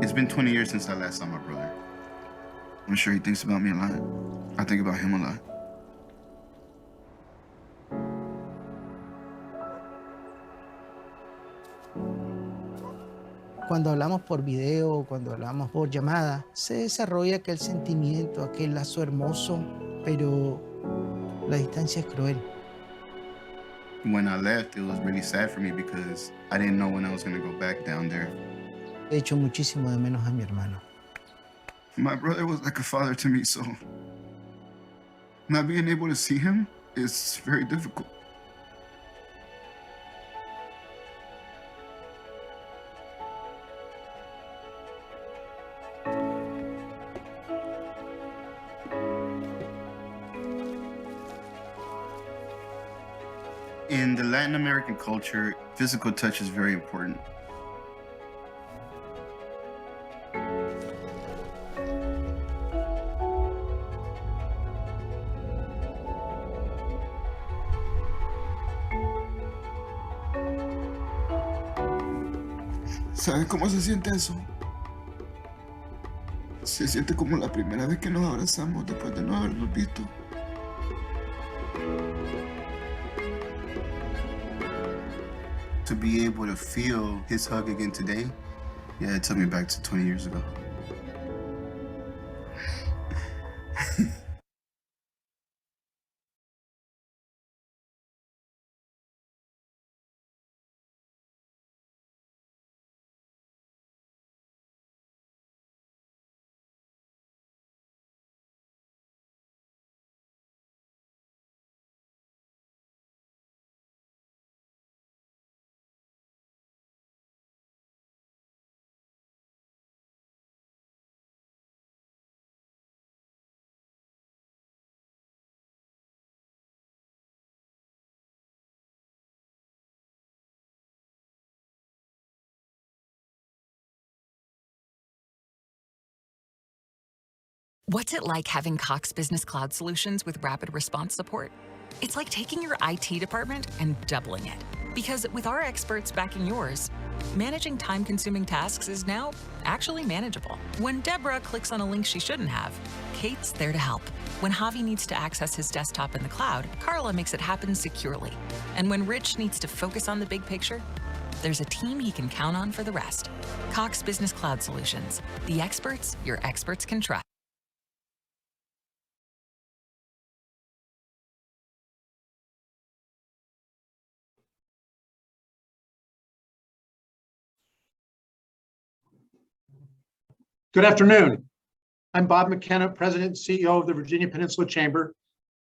It's been 20 years since I last saw my brother. I'm sure he thinks about me a lot. I think about him a lot. Cuando hablamos por video, cuando hablamos por llamada, se desarrolla aquel sentimiento, aquel lazo hermoso, pero la distancia es cruel. When I left, it was really sad for me because I didn't know when I was going to go back down there. He hecho muchísimo de menos a mi hermano. My brother was like a father to me, so not being able to see him is very difficult. In the Latin American culture, physical touch is very important. ¿Sabes cómo se siente eso? Se siente como la primera vez que nos abrazamos después de no habernos visto. To be able to feel his hug again today, yeah, it took me back to 20 years ago. What's it like having Cox Business Cloud Solutions with rapid response support? It's like taking your IT department and doubling it. Because with our experts backing yours, managing time-consuming tasks is now actually manageable. When Deborah clicks on a link she shouldn't have, Kate's there to help. When Javi needs to access his desktop in the cloud, Carla makes it happen securely. And when Rich needs to focus on the big picture, there's a team he can count on for the rest. Cox Business Cloud Solutions, the experts your experts can trust. Good afternoon. I'm Bob McKenna, President and CEO of the Virginia Peninsula Chamber,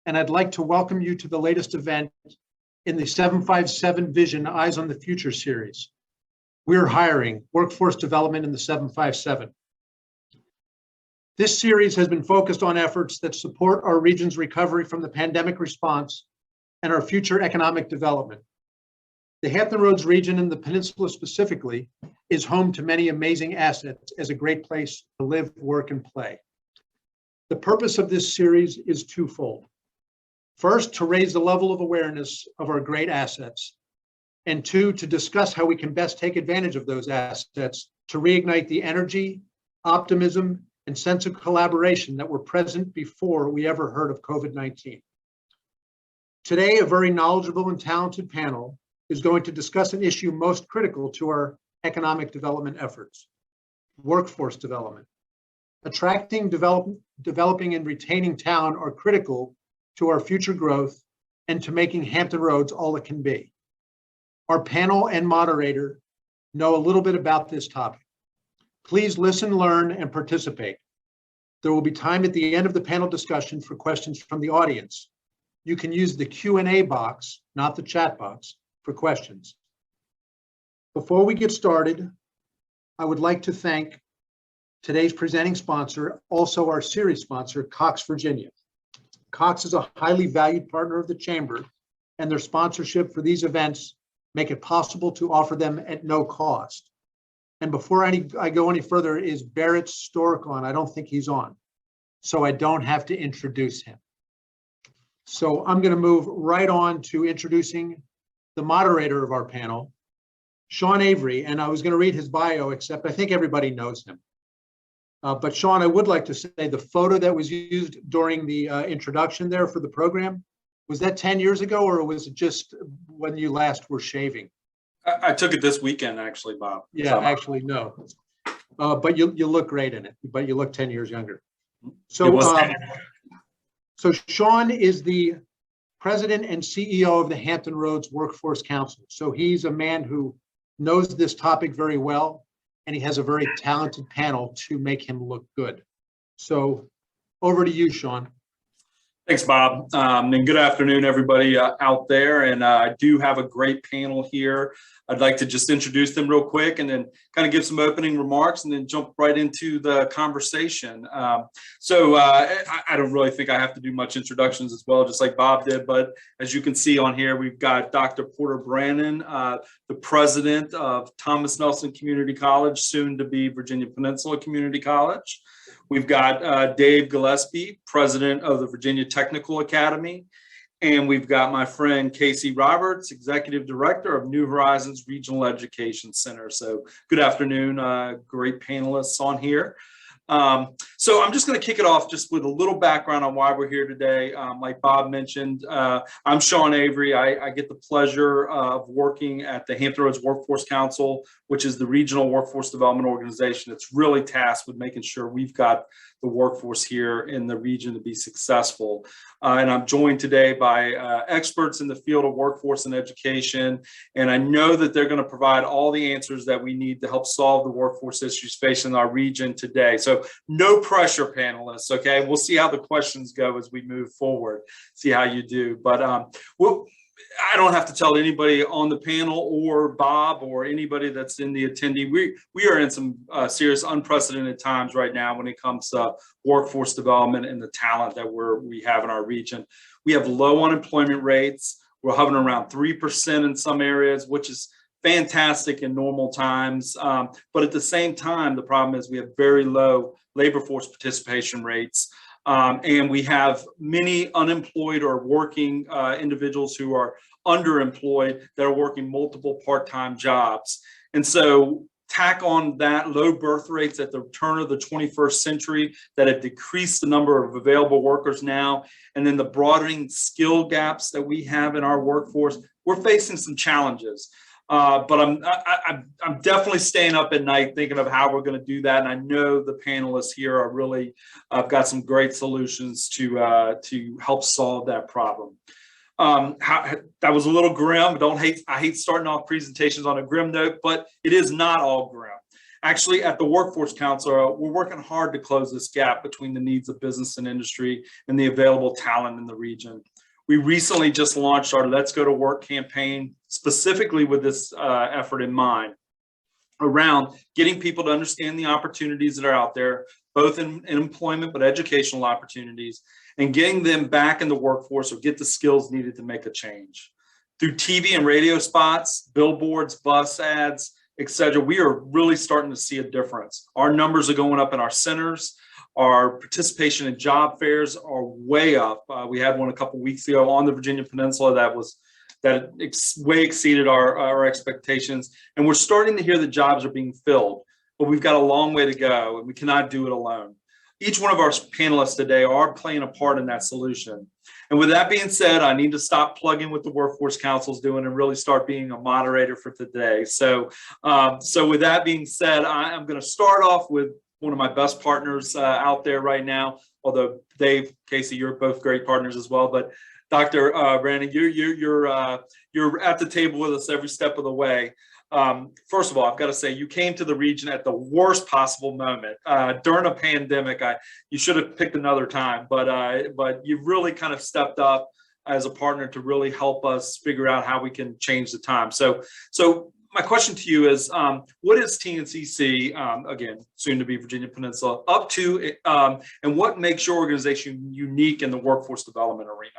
and I'd like to welcome you to the latest event in the 757 Vision Eyes on the Future series. We're hiring workforce development in the 757. This series has been focused on efforts that support our region's recovery from the pandemic response and our future economic development. The Hampton Roads region and the peninsula specifically is home to many amazing assets as a great place to live, work, and play. The purpose of this series is twofold. First, to raise the level of awareness of our great assets, and two, to discuss how we can best take advantage of those assets to reignite the energy, optimism, and sense of collaboration that were present before we ever heard of COVID-19. Today, a very knowledgeable and talented panel is going to discuss an issue most critical to our economic development efforts: workforce development. Attracting, developing, and retaining talent are critical to our future growth and to making Hampton Roads all it can be. Our panel and moderator know a little bit about this topic. Please listen, learn, and participate. There will be time at the end of the panel discussion for questions from the audience. You can use the Q&A box, not the chat box, for questions. Before we get started, I would like to thank today's presenting sponsor, also our series sponsor, Cox Virginia. Cox is a highly valued partner of the Chamber, and their sponsorship for these events make it possible to offer them at no cost. And before I go any further, is Barrett Stork on? I don't think he's on, so I don't have to introduce him. So I'm going to move right on to introducing the moderator of our panel, Sean Avery, and I was going to read his bio, except I think everybody knows him. But Sean, I would like to say the photo that was used during the introduction there for the program, was that 10 years ago, or was it just when you last were shaving? I took it this weekend, actually, Bob. Yeah, So, actually, no. But you look great in it, but you look 10 years younger. It So, was- so Sean is the president and CEO of the Hampton Roads Workforce Council. So he's a man who knows this topic very well, and he has a very talented panel to make him look good. So over to you, Sean. Thanks, Bob. And good afternoon, everybody out there. And I do have a great panel here. I'd like to just introduce them real quick and then kind of give some opening remarks and then jump right into the conversation. I don't really think I have to do much introductions as well, just like Bob did. But as you can see on here, we've got Dr. Porter Brannon, the president of Thomas Nelson Community College, soon to be Virginia Peninsula Community College. We've got Dave Gillespie, president of the Virginia Technical Academy. And we've got my friend Casey Roberts, executive director of New Horizons Regional Education Center. So good afternoon, great panelists on here. So I'm just going to kick it off just with a little background on why we're here today. Like Bob mentioned, I'm Sean Avery. I get the pleasure of working at the Hampton Roads Workforce Council, which is the regional workforce development organization that's really tasked with making sure we've got the workforce here in the region to be successful. And I'm joined today by experts in the field of workforce and education. And I know that they're going to provide all the answers that we need to help solve the workforce issues facing our region today. So no pressure, panelists, okay? We'll see how the questions go as we move forward, see how you do. But I don't have to tell anybody on the panel or Bob or anybody that's in the attendee, we are in some serious unprecedented times right now when it comes to workforce development and the talent that we have in our region. We have low unemployment rates. We're hovering around 3% in some areas, which is fantastic in normal times. But at the same time, the problem is we have very low labor force participation rates. And we have many unemployed or working individuals who are underemployed that are working multiple part-time jobs. And so tack on that low birth rates at the turn of the 21st century that have decreased the number of available workers now, and then the broadening skill gaps that we have in our workforce, we're facing some challenges. But I'm definitely staying up at night thinking of how we're going to do that. And I know the panelists here are really got some great solutions to help solve that problem. That was a little grim. I hate starting off presentations on a grim note, but it is not all grim. Actually, at the Workforce Council, we're working hard to close this gap between the needs of business and industry and the available talent in the region. We recently just launched our Let's Go to Work campaign, specifically with this effort in mind, around getting people to understand the opportunities that are out there, both in employment, but educational opportunities, and getting them back in the workforce or get the skills needed to make a change. Through TV and radio spots, billboards, bus ads, etc., we are really starting to see a difference. Our numbers are going up in our centers. Our participation in job fairs are way up. We had one a couple weeks ago on the Virginia Peninsula that way exceeded our expectations. And we're starting to hear that jobs are being filled, but we've got a long way to go and we cannot do it alone. Each one of our panelists today are playing a part in that solution. And with that being said, I need to stop plugging what the Workforce Council is doing and really start being a moderator for today. So with that being said, I'm going to start off with one of my best partners out there right now, although Dave, Casey, you're both great partners as well. But Dr. Brannon, you're at the table with us every step of the way. First of all, I've got to say you came to the region at the worst possible moment during a pandemic. You should have picked another time, but you've really kind of stepped up as a partner to really help us figure out how we can change the time. So my question to you is, what is TNCC, again, soon to be Virginia Peninsula, up to, and what makes your organization unique in the workforce development arena?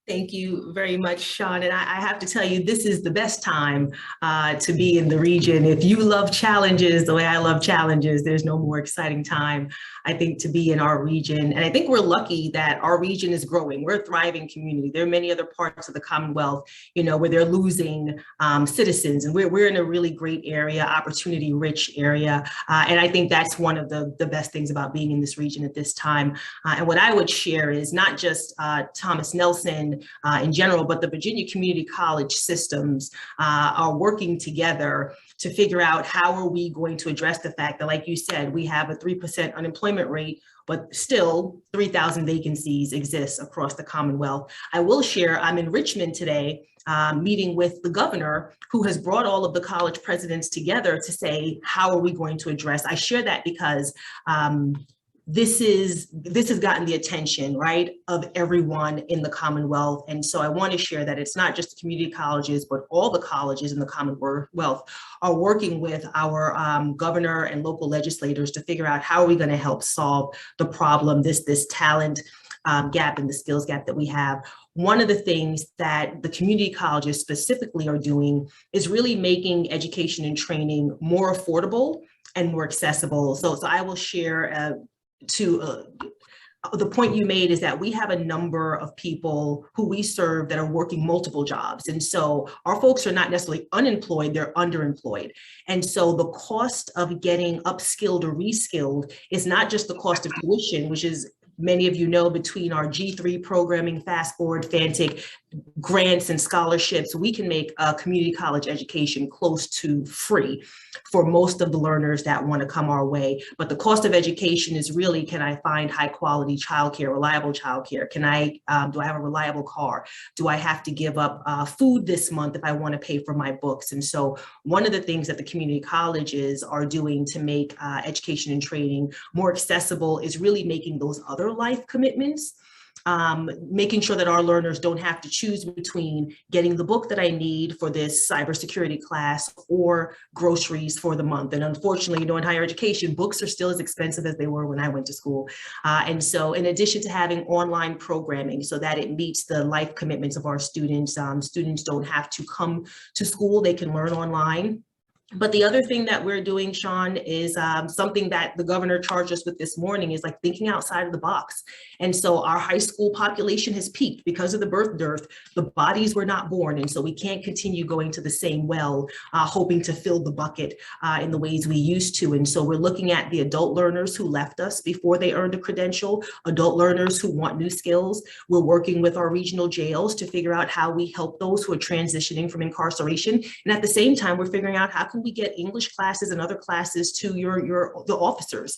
Thank you very much, Sean. And I have to tell you, this is the best time to be in the region. If you love challenges the way I love challenges, there's no more exciting time, I think, to be in our region. And I think we're lucky that our region is growing. We're a thriving community. There are many other parts of the Commonwealth, where they're losing citizens. And we're in a really great area, opportunity-rich area. And I think that's one of the best things about being in this region at this time. And what I would share is not just Thomas Nelson in general, but the Virginia Community College systems are working together to figure out how are we going to address the fact that, like you said, we have a 3% unemployment rate, but still 3,000 vacancies exist across the Commonwealth. I will share, I'm in Richmond today, meeting with the governor, who has brought all of the college presidents together to say, how are we going to address? I share that because this has gotten the attention, right, of everyone in the Commonwealth. And so I want to share that it's not just the community colleges, but all the colleges in the Commonwealth are working with our governor and local legislators to figure out how are we going to help solve the problem, this talent gap and the skills gap that we have. One of the things that the community colleges specifically are doing is really making education and training more affordable and more accessible. So I will share the point you made is that we have a number of people who we serve that are working multiple jobs. And so our folks are not necessarily unemployed, they're underemployed. And so the cost of getting upskilled or reskilled is not just the cost of tuition, which is, many of you know, between our G3 programming, Fast Forward, Fantic, grants and scholarships, we can make a community college education close to free for most of the learners that want to come our way. But the cost of education is really, can I find high quality childcare, reliable childcare? Do I have a reliable car? Do I have to give up food this month if I want to pay for my books? And so one of the things that the community colleges are doing to make education and training more accessible is really making those other life commitments, making sure that our learners don't have to choose between getting the book that I need for this cybersecurity class or groceries for the month. And unfortunately, in higher education, books are still as expensive as they were when I went to school. And so in addition to having online programming so that it meets the life commitments of our students, students don't have to come to school, they can learn online. But the other thing that we're doing, Sean, is something that the governor charged us with this morning is like thinking outside of the box. And so our high school population has peaked because of the birth dearth. The bodies were not born. And so we can't continue going to the same well, hoping to fill the bucket in the ways we used to. And so we're looking at the adult learners who left us before they earned a credential, adult learners who want new skills. We're working with our regional jails to figure out how we help those who are transitioning from incarceration. And at the same time, we're figuring out how can we get English classes and other classes to the officers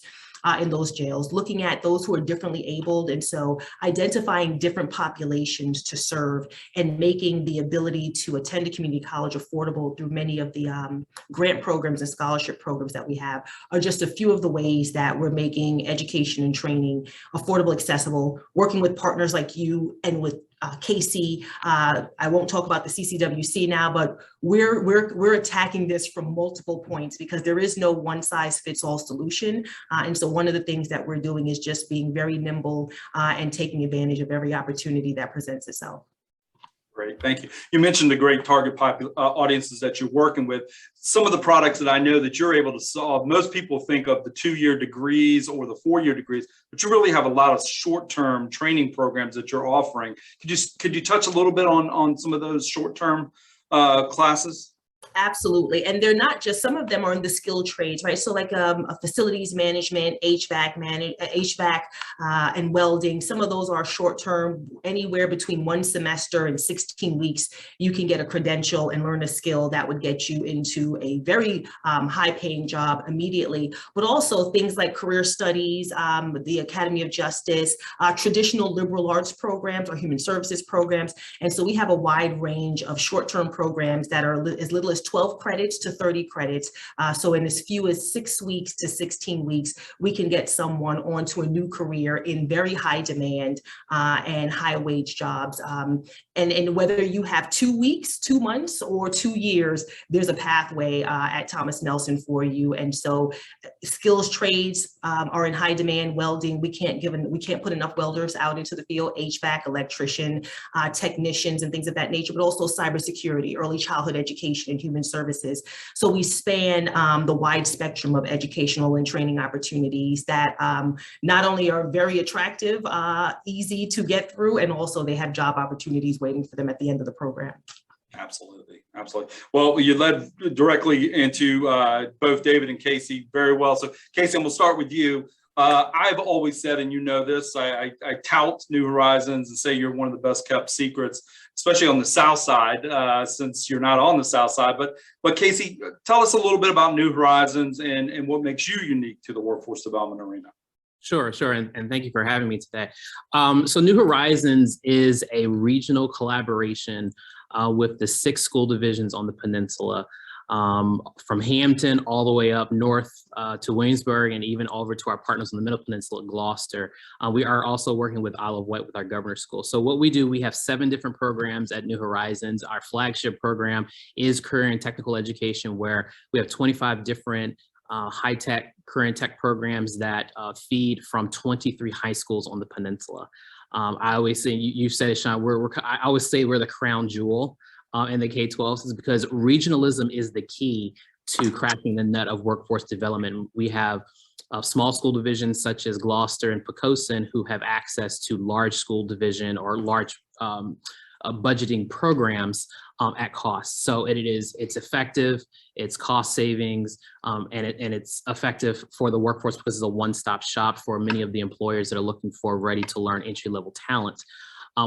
in those jails, looking at those who are differently abled. And so identifying different populations to serve and making the ability to attend a community college affordable through many of the grant programs and scholarship programs that we have are just a few of the ways that we're making education and training affordable, accessible, working with partners like you and with Casey. I won't talk about the CCWC now, but we're attacking this from multiple points because there is no one size fits all solution. And so one of the things that we're doing is just being very nimble and taking advantage of every opportunity that presents itself. Great, thank you. You mentioned the great target audiences that you're working with. Some of the products that I know that you're able to solve, most people think of the 2-year degrees or the 4-year degrees, but you really have a lot of short-term training programs that you're offering. Could you touch a little bit on some of those short-term classes? Absolutely. And they're not just, some of them are in the skilled trades, right? So like a facilities management, HVAC and welding. Some of those are short-term, anywhere between 1 semester and 16 weeks. You can get a credential and learn a skill that would get you into a very high-paying job immediately. But also things like career studies, the Academy of Justice, traditional liberal arts programs or human services programs. And so we have a wide range of short-term programs that are as little as 12 credits to 30 credits. So in as few as 6 weeks to 16 weeks, we can get someone onto a new career in very high demand and high wage jobs. And whether you have 2 weeks, 2 months, or 2 years, there's a pathway at Thomas Nelson for you. And so skills trades are in high demand. Welding, we can't put enough welders out into the field, HVAC, electrician, technicians, and things of that nature, but also cybersecurity, early childhood education, and human services. So we span the wide spectrum of educational and training opportunities that not only are very attractive, easy to get through, and also they have job opportunities waiting for them at the end of the program. Absolutely. Absolutely. Well, you led directly into both David and Casey very well. So Casey, I'm going to start with you. I've always said, and you know this, I tout New Horizons and say you're one of the best kept secrets, especially on the South Side, since you're not on the South Side. But Casey, tell us a little bit about New Horizons and what makes you unique to the workforce development arena. Sure. And thank you for having me today. So New Horizons is a regional collaboration with the 6 school divisions on the peninsula, from Hampton all the way up north to Waynesburg, and even over to our partners on the Middle Peninsula, Gloucester. We are also working with Isle of Wight with our governor's school. So what we do, we have 7 different programs at New Horizons. Our flagship program is career and technical education, where we have 25 different high-tech career and tech programs that feed from 23 high schools on the peninsula. I always say, you said it, Sean, I always say we're the crown jewel in the K-12s, is because regionalism is the key to cracking the nut of workforce development. We have small school divisions such as Gloucester and Poquoson who have access to large school division or large budgeting programs at cost. So it's effective, it's cost savings, and it's effective for the workforce because it's a one-stop shop for many of the employers that are looking for ready-to-learn entry-level talent.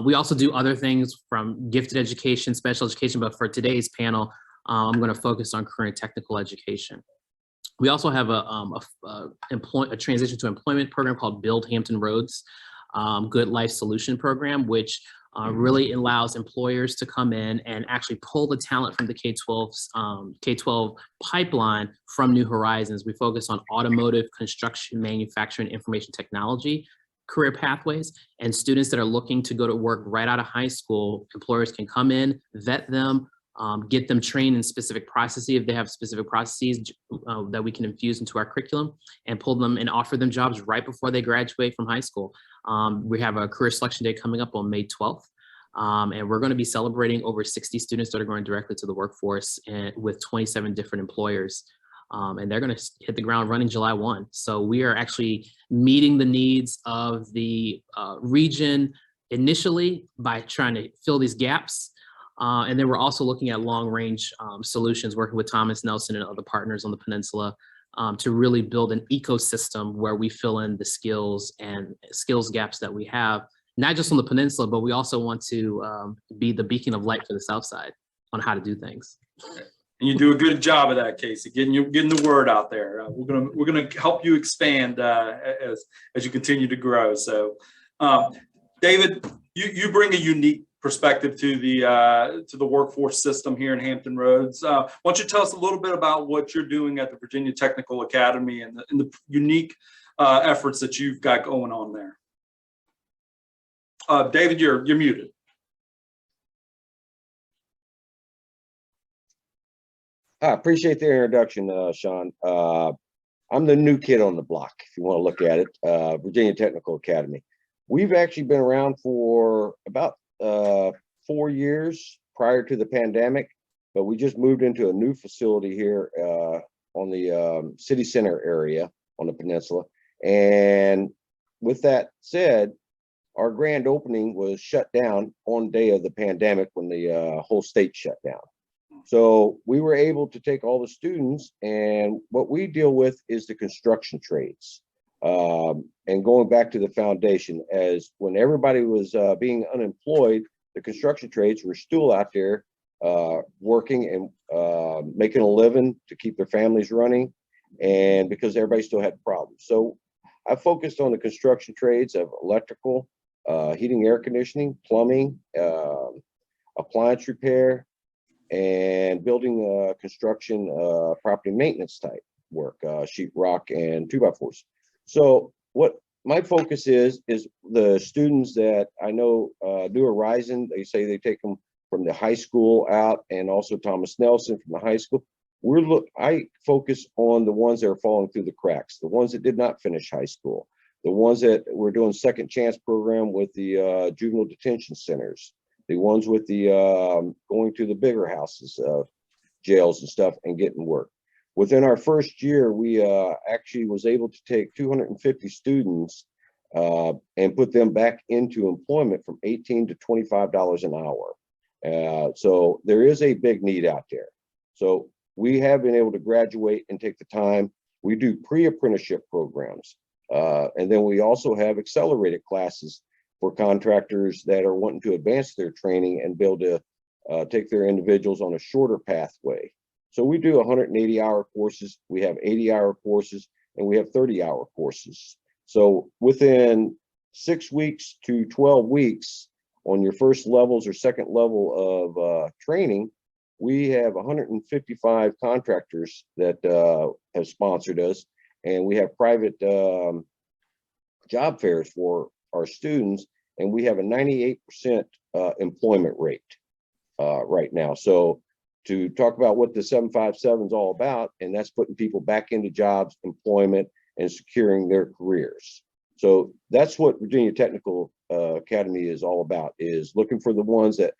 We also do other things from gifted education, special education, but for today's panel, I'm going to focus on career and technical education. We also have a transition to employment program called Build Hampton Roads Good Life Solution Program, which really allows employers to come in and actually pull the talent from the K-12 pipeline from New Horizons. We focus on automotive, construction, manufacturing, information technology career pathways, and students that are looking to go to work right out of high school. Employers can come in, vet them, get them trained in specific processes if they have specific processes that we can infuse into our curriculum, and pull them and offer them jobs right before they graduate from high school. We have a career selection day coming up on May 12th. And we're going to be celebrating over 60 students that are going directly to the workforce with 27 different employers. And they're going to hit the ground running July 1. So we are actually meeting the needs of the region initially by trying to fill these gaps. And then we're also looking at long-range solutions, working with Thomas Nelson and other partners on the peninsula to really build an ecosystem where we fill in the skills gaps that we have, not just on the peninsula, but we also want to be the beacon of light for the South Side on how to do things. And you do a good job of that, Casey, getting the word out there. We're gonna help you expand as you continue to grow. So, David, you bring a unique perspective to the workforce system here in Hampton Roads. Why don't you tell us a little bit about what you're doing at the Virginia Technical Academy and the unique efforts that you've got going on there? David, you're muted. I appreciate the introduction, Sean. I'm the new kid on the block, if you want to look at it, Virginia Technical Academy. We've actually been around for about 4 years prior to the pandemic, but we just moved into a new facility here on the city center area on the peninsula. And with that said, our grand opening was shut down on the day of the pandemic when the whole state shut down. So we were able to take all the students, and what we deal with is the construction trades. And going back to the foundation, as when everybody was being unemployed, the construction trades were still out there working and making a living to keep their families running, and because everybody still had problems. So I focused on the construction trades of electrical, heating, air conditioning, plumbing, appliance repair, and building construction, property maintenance type work, sheet rock and 2x4s. So what my focus is the students that I know, New Horizon, they say they take them from the high school out, and also Thomas Nelson from the high school. I focus on the ones that are falling through the cracks, the ones that did not finish high school, the ones that we're doing second chance program with the juvenile detention centers, the ones with the going to the bigger houses, jails and stuff, and getting work. Within our first year, we actually was able to take 250 students and put them back into employment from $18 to $25 an hour. So there is a big need out there. So we have been able to graduate and take the time. We do pre-apprenticeship programs. And then we also have accelerated classes for contractors that are wanting to advance their training and be able to take their individuals on a shorter pathway. So we do 180-hour courses, we have 80-hour courses, and we have 30-hour courses. So within 6 weeks to 12 weeks on your first levels or second level of training, we have 155 contractors that have sponsored us, and we have private job fairs for our students, and we have a 98% employment rate right now. So to talk about what the 757 is all about, and that's putting people back into jobs, employment, and securing their careers. So that's what Virginia Technical Academy is all about, is looking for the ones that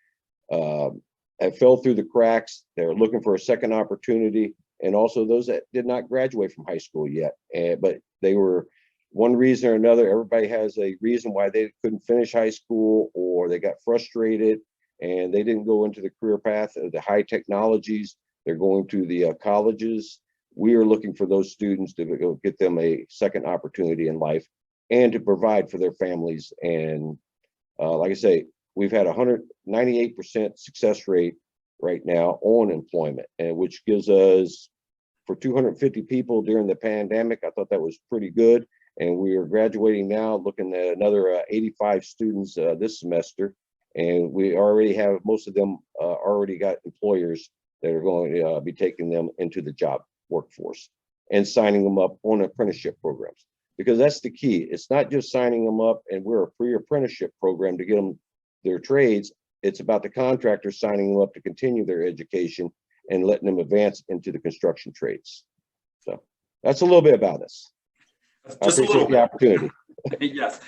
have fell through the cracks. They're looking for a second opportunity, and also those that did not graduate from high school yet, but they were one reason or another. Everybody has a reason why they couldn't finish high school, or they got frustrated and they didn't go into the career path of the high technologies. They're going to the colleges. We are looking for those students to go get them a second opportunity in life and to provide for their families. And like I say, we've had 198% success rate right now on employment, and which gives us, for 250 people during the pandemic, I thought that was pretty good. And we are graduating now, looking at another 85 students this semester. And we already have, most of them already got employers that are going to be taking them into the job workforce and signing them up on apprenticeship programs, because that's the key. It's not just signing them up and we're a pre-apprenticeship program to get them their trades. It's about the contractors signing them up to continue their education and letting them advance into the construction trades. So that's a little bit about us. Just a little the opportunity. Yes,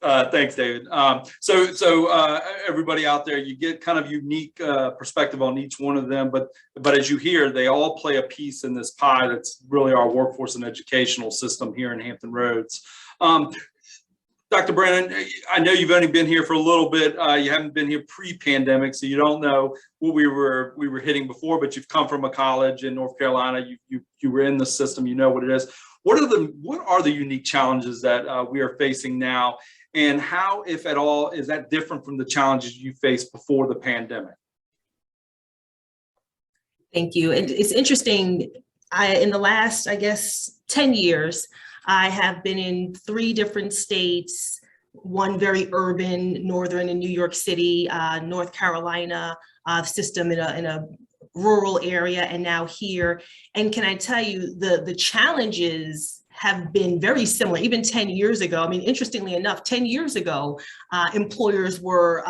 thanks, David. Everybody out there, you get kind of unique perspective on each one of them, but as you hear, they all play a piece in this pie that's really our workforce and educational system here in Hampton Roads. Dr. Brennan, I know you've only been here for a little bit. You haven't been here pre-pandemic, so you don't know what we were hitting before, but you've come from a college in North Carolina. You were in the system. You know what it is. What are the unique challenges that we are facing now, and how, if at all, is that different from the challenges you faced before the pandemic? Thank you. And it's interesting. In the last, I guess, 10 years, I have been in 3 different states, one very urban, northern in New York City, North Carolina system in a rural area, and now here. And can I tell you, the challenges have been very similar, even 10 years ago. I mean, interestingly enough, 10 years ago, employers were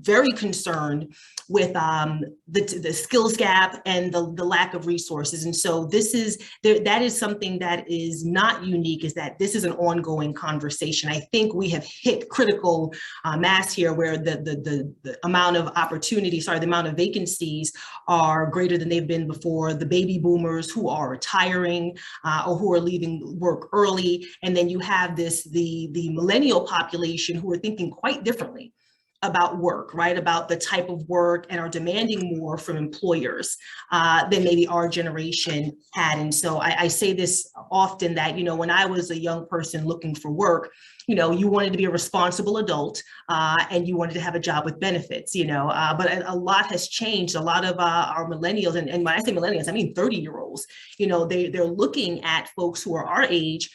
very concerned with the skills gap and the lack of resources. And so that is something that is not unique, is that this is an ongoing conversation. I think we have hit critical mass here, where the amount of opportunity, the amount of vacancies are greater than they've been before. The baby boomers who are retiring or who are leaving work early. And then you have the millennial population who are thinking quite differently about work, right? About the type of work, and are demanding more from employers than maybe our generation had. And so I say this often, that, when I was a young person looking for work, you wanted to be a responsible adult and you wanted to have a job with benefits, but a lot has changed. A lot of our millennials, and when I say millennials, I mean 30-year-olds, they're looking at folks who are our age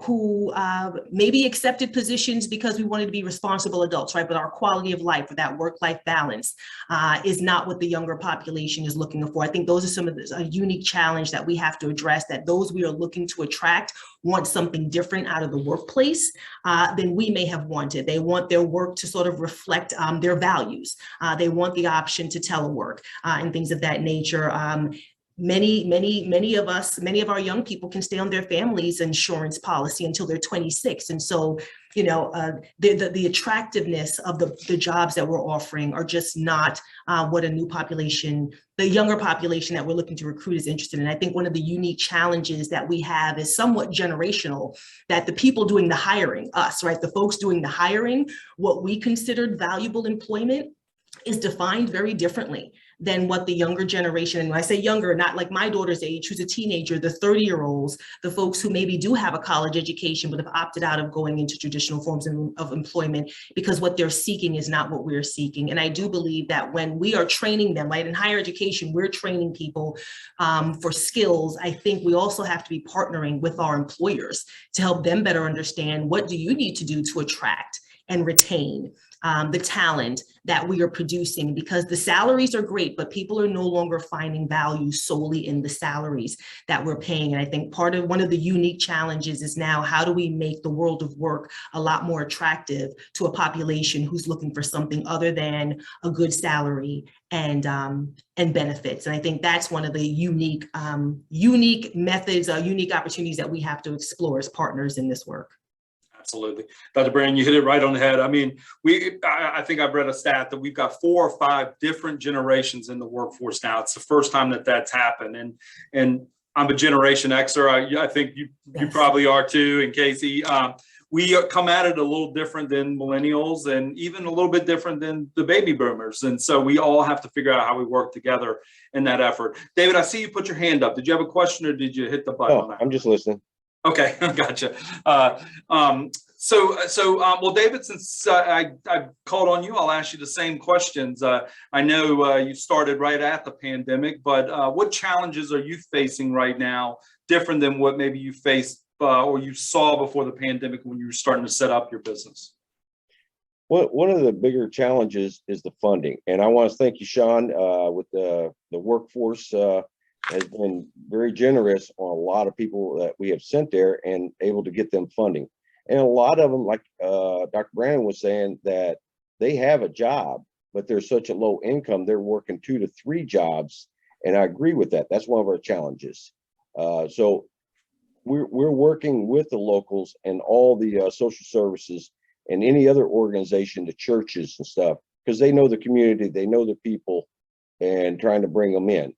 who maybe accepted positions because we wanted to be responsible adults, right? But our quality of life or that work-life balance is not what the younger population is looking for. I think those are some of the unique challenge that we have to address, that those we are looking to attract want something different out of the workplace than we may have wanted. They want their work to sort of reflect their values. They want the option to telework and things of that nature. Many of our young people can stay on their family's insurance policy until they're 26. And so, you know, the attractiveness of the jobs that we're offering are just not what a new population, the younger population that we're looking to recruit is interested in. I think one of the unique challenges that we have is somewhat generational, that the people doing the hiring, us, right, the folks doing the hiring, what we considered valuable employment is defined very differently than what the younger generation, and when I say younger, not like my daughter's age, who's a teenager, the 30-year-olds, the folks who maybe do have a college education, but have opted out of going into traditional forms of employment because what they're seeking is not what we're seeking. And I do believe that when we are training them, right, in higher education, we're training people for skills. I think we also have to be partnering with our employers to help them better understand, what do you need to do to attract and retain the talent that we are producing, because the salaries are great, but people are no longer finding value solely in the salaries that we're paying. And I think one of the unique challenges is now, how do we make the world of work a lot more attractive to a population who's looking for something other than a good salary and benefits? And I think that's one of the unique methods, unique opportunities that we have to explore as partners in this work. Absolutely. Dr. Brand, you hit it right on the head. I mean, I think I've read a stat that we've got 4 or 5 different generations in the workforce now. It's the first time that that's happened. And I'm a Generation Xer. I think you probably are too, and Casey. We come at it a little different than millennials, and even a little bit different than the baby boomers. And so we all have to figure out how we work together in that effort. David, I see you put your hand up. Did you have a question, or did you hit the button on that? I'm just listening. Okay, gotcha. Well, David, since I called on you, I'll ask you the same questions. I know you started right at the pandemic, but what challenges are you facing right now, different than what maybe you faced or you saw before the pandemic when you were starting to set up your business? Well, one of the bigger challenges is the funding, and I want to thank you, Sean, with the workforce. Has been very generous on a lot of people that we have sent there and able to get them funding. And a lot of them, like Dr. Brandon was saying, that they have a job, but they're such a low income, they're working 2 to 3 jobs. And I agree with that. That's one of our challenges. So we're working with the locals and all the social services and any other organization, the churches and stuff, because they know the community, they know the people, and trying to bring them in.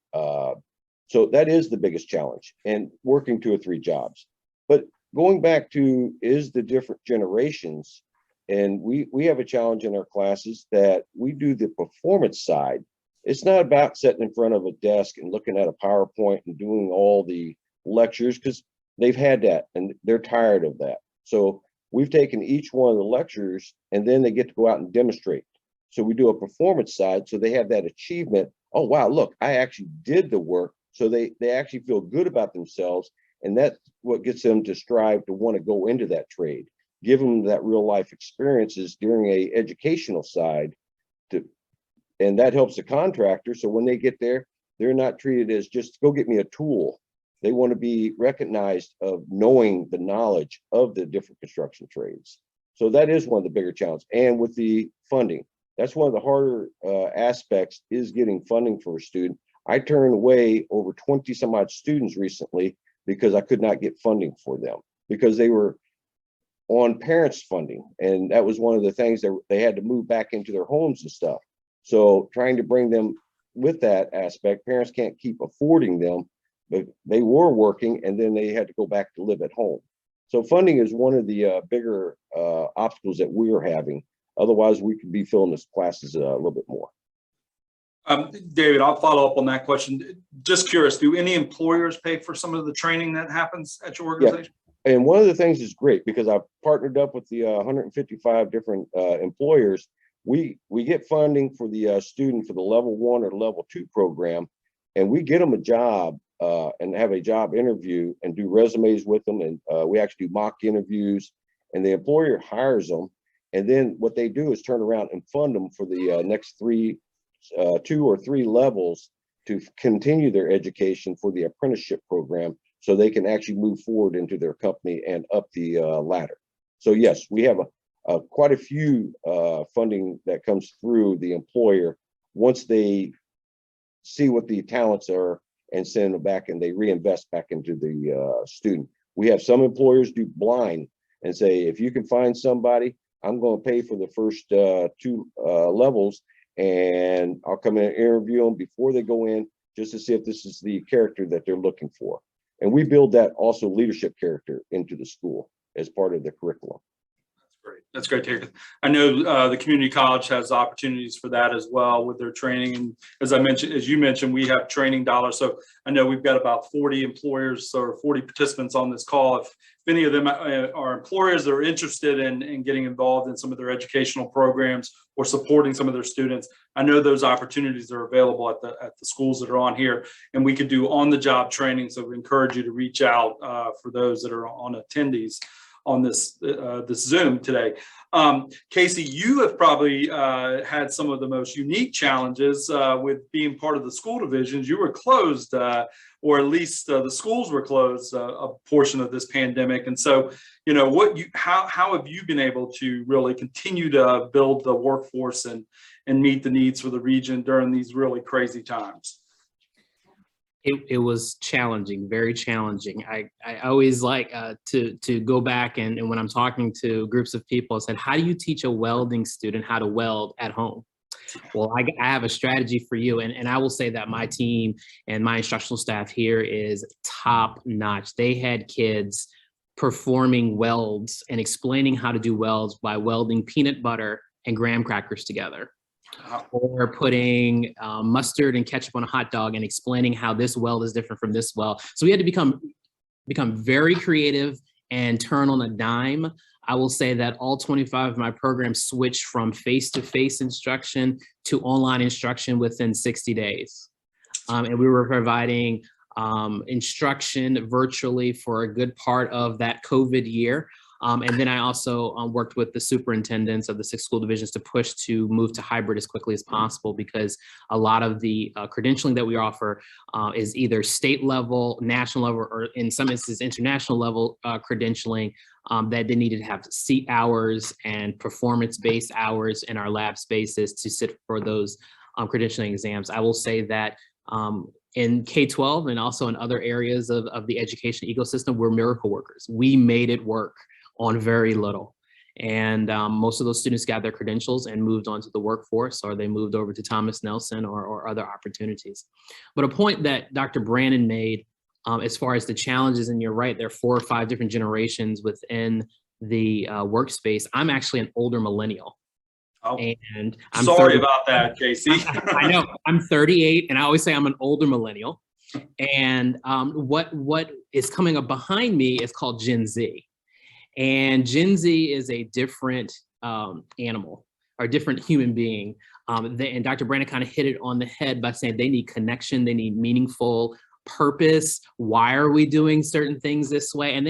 So that is the biggest challenge, and working 2 or 3 jobs. But going back to is the different generations, and we have a challenge in our classes that we do the performance side. It's not about sitting in front of a desk and looking at a PowerPoint and doing all the lectures, because they've had that and they're tired of that. So we've taken each one of the lectures and then they get to go out and demonstrate. So we do a performance side, so they have that achievement. Oh, wow, look, I actually did the work. So they actually feel good about themselves, and that's what gets them to strive to want to go into that trade. Give them that real life experiences during a educational side, and that helps the contractor. So when they get there, they're not treated as just go get me a tool. They want to be recognized of knowing the knowledge of the different construction trades. So that is one of the bigger challenges. And with the funding, that's one of the harder aspects, is getting funding for a student. I turned away over 20 some odd students recently because I could not get funding for them because they were on parents' funding. And that was one of the things that they had to move back into their homes and stuff. So trying to bring them with that aspect, parents can't keep affording them, but they were working and then they had to go back to live at home. So funding is one of the bigger obstacles that we're having. Otherwise, we could be filling this classes a little bit more. David, I'll follow up on that question. Just curious, do any employers pay for some of the training that happens at your organization? Yeah. And one of the things is great because I've partnered up with the 155 different employers. We get funding for the student for the level 1 or level 2 program, and we get them a job and have a job interview and do resumes with them. And we actually do mock interviews, and the employer hires them. And then what they do is turn around and fund them for the next 2 or 3 levels to continue their education for the apprenticeship program, so they can actually move forward into their company and up the ladder. So yes, we have quite a few funding that comes through the employer once they see what the talents are and send them back, and they reinvest back into the student. We have some employers do blind and say, if you can find somebody, I'm going to pay for the first 2 levels, and I'll come in and interview them before they go in, just to see if this is the character that they're looking for. And we build that also leadership character into the school as part of the curriculum. Great. That's great to hear. I know the community college has opportunities for that as well with their training. And as you mentioned, we have training dollars. So I know we've got about 40 employers or 40 participants on this call. If any of them are employers that are interested in getting involved in some of their educational programs or supporting some of their students, I know those opportunities are available at the schools that are on here, and we could do on-the-job training. So we encourage you to reach out for those that are on attendees on this Zoom today. Casey, you have probably had some of the most unique challenges with being part of the school divisions. You were closed, or at least the schools were closed a portion of this pandemic. And so, you know, how have you been able to really continue to build the workforce and meet the needs for the region during these really crazy times? It was challenging, very challenging. I always like to go back and when I'm talking to groups of people, I said, how do you teach a welding student how to weld at home? Well, I have a strategy for you. And I will say that my team and my instructional staff here is top notch. They had kids performing welds and explaining how to do welds by welding peanut butter and graham crackers together. Or putting mustard and ketchup on a hot dog and explaining how this weld is different from this weld. So we had to become very creative and turn on a dime. I will say that all 25 of my programs switched from face-to-face instruction to online instruction within 60 days. And we were providing instruction virtually for a good part of that COVID year. And then I also worked with the superintendents of the 6 school divisions to push to move to hybrid as quickly as possible, because a lot of the credentialing that we offer is either state level, national level, or in some instances international level credentialing that they needed to have seat hours and performance-based hours in our lab spaces to sit for those credentialing exams. I will say that in K-12 and also in other areas of the education ecosystem, we're miracle workers. We made it work on very little. And most of those students got their credentials and moved on to the workforce, or they moved over to Thomas Nelson or other opportunities. But a point that Dr. Brannon made as far as the challenges, and you're right, there are 4 or 5 different generations within the workspace. I'm actually an older millennial. Oh, and I'm sorry about that, Casey. I know, I'm 38, and I always say I'm an older millennial. And what is coming up behind me is called Gen Z. And Gen Z is a different animal or different human being. And Dr. Brannon kind of hit it on the head by saying they need connection, they need meaningful purpose. Why are we doing certain things this way? And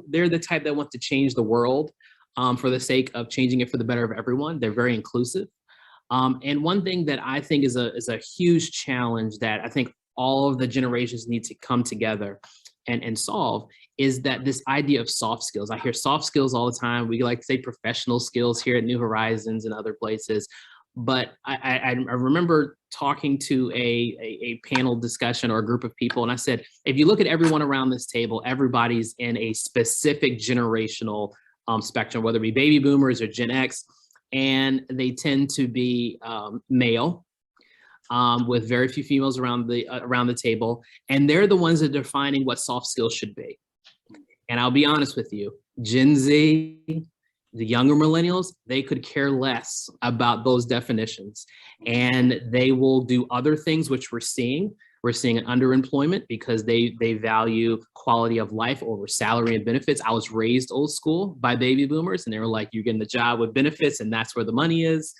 they're the type that want to change the world for the sake of changing it for the better of everyone. They're very inclusive. And one thing that I think is a huge challenge that I think all of the generations need to come together and solve is that this idea of soft skills. I hear soft skills all the time. We like to say professional skills here at New Horizons and other places. But I remember talking to a panel discussion or a group of people, and I said, if you look at everyone around this table, everybody's in a specific generational spectrum, whether it be baby boomers or Gen X, and they tend to be male. With very few females around the table, and they're the ones that are defining what soft skills should be. And I'll be honest with you, Gen Z, the younger millennials, they could care less about those definitions, and they will do other things, which we're seeing. We're seeing an underemployment because they value quality of life over salary and benefits. I was raised old school by baby boomers, and they were like, you're getting the job with benefits, and that's where the money is.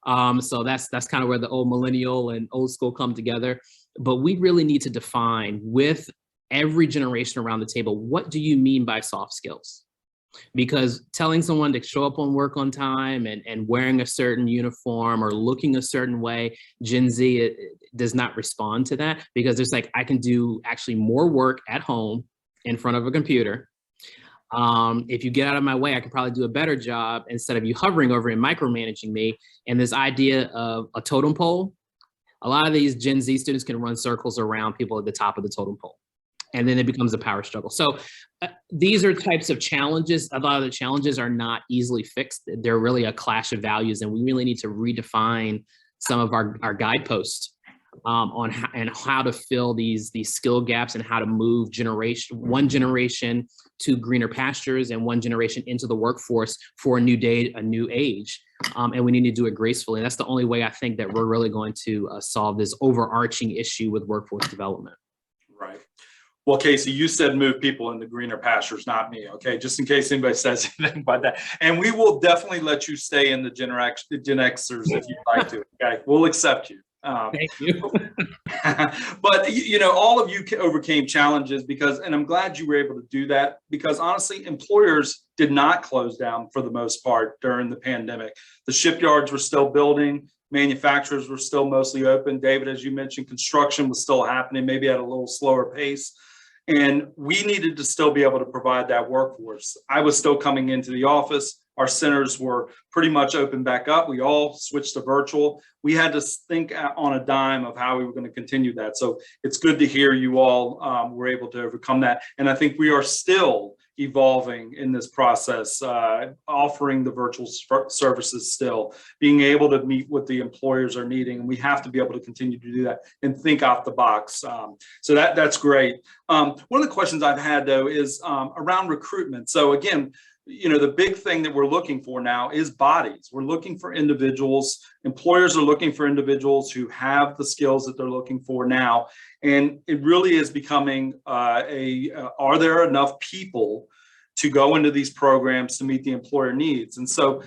So that's kind of where the old millennial and old school come together. but we really need to define with every generation around the table, what do you mean by soft skills? Because telling someone to show up on work on time and wearing a certain uniform or looking a certain way, Gen Z it does not respond to that, because it's like, I can do actually more work at home in front of a computer. If you get out of my way, I can probably do a better job instead of you hovering over and micromanaging me. And this idea of a totem pole, a lot of these Gen Z students can run circles around people at the top of the totem pole. And then it becomes a power struggle. So these are types of challenges. A lot of the challenges are not easily fixed. They're really a clash of values, and we really need to redefine some of our guideposts on how to fill these skill gaps and how to move one generation to greener pastures and one generation into the workforce for a new day, a new age. And we need to do it gracefully. And that's the only way I think that we're really going to solve this overarching issue with workforce development. Right. Well, Casey, you said move people into greener pastures, not me. Okay, just in case anybody says anything about that. And we will definitely let you stay in the Gen Xers if you'd like to. Okay, we'll accept you. Thank you. But you know, all of you overcame challenges and I'm glad you were able to do that, because honestly, employers did not close down for the most part during the pandemic. The shipyards were still building. Manufacturers were still mostly open. David, as you mentioned, construction was still happening, maybe at a little slower pace. And we needed to still be able to provide that workforce. I was still coming into the office. Our centers were pretty much open back up. We all switched to virtual. We had to think on a dime of how we were going to continue that. So it's good to hear you all were able to overcome that. And I think we are still evolving in this process, offering the virtual services still, being able to meet what the employers are needing. And we have to be able to continue to do that and think out the box. So that's great. One of the questions I've had, though, is around recruitment. So again, you know, the big thing that we're looking for now is bodies. We're looking for individuals. Employers are looking for individuals who have the skills that they're looking for now. And it really is becoming are there enough people to go into these programs to meet the employer needs? And so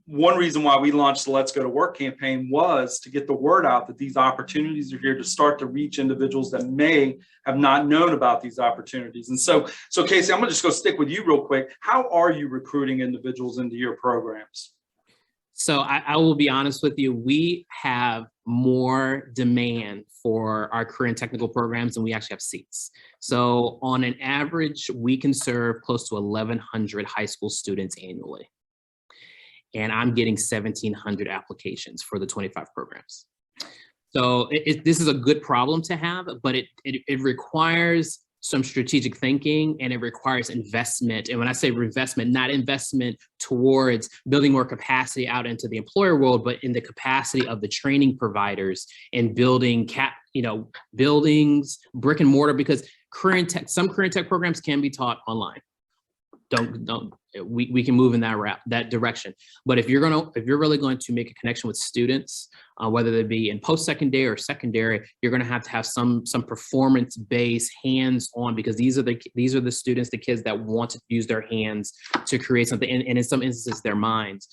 one reason why we launched the Let's Go to Work campaign was to get the word out that these opportunities are here to start to reach individuals that may have not known about these opportunities. And so Casey, I'm gonna just go stick with you real quick. How are you recruiting individuals into your programs? So I will be honest with you, we have more demand for our career and technical programs than we actually have seats. So on an average, we can serve close to 1,100 high school students annually. And I'm getting 1,700 applications for the 25 programs. So this is a good problem to have, but it requires some strategic thinking, and it requires investment. And when I say investment, not investment towards building more capacity out into the employer world, but in the capacity of the training providers and building buildings, brick and mortar, because some career and tech programs can be taught online. We can move in that direction. But if you're really going to make a connection with students, whether they be in post-secondary or secondary, you're going to have some performance-based, hands-on, because these are the students, the kids that want to use their hands to create something, and in some instances their minds.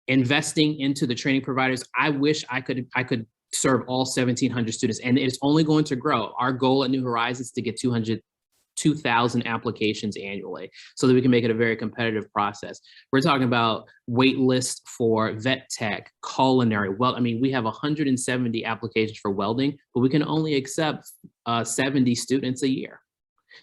Investing into the training providers, I wish I could serve all 1,700 students, and it's only going to grow. Our goal at New Horizons is to get 2,000 applications annually so that we can make it a very competitive process. We're talking about wait lists for vet tech, culinary. Well, I mean, we have 170 applications for welding, but we can only accept 70 students a year.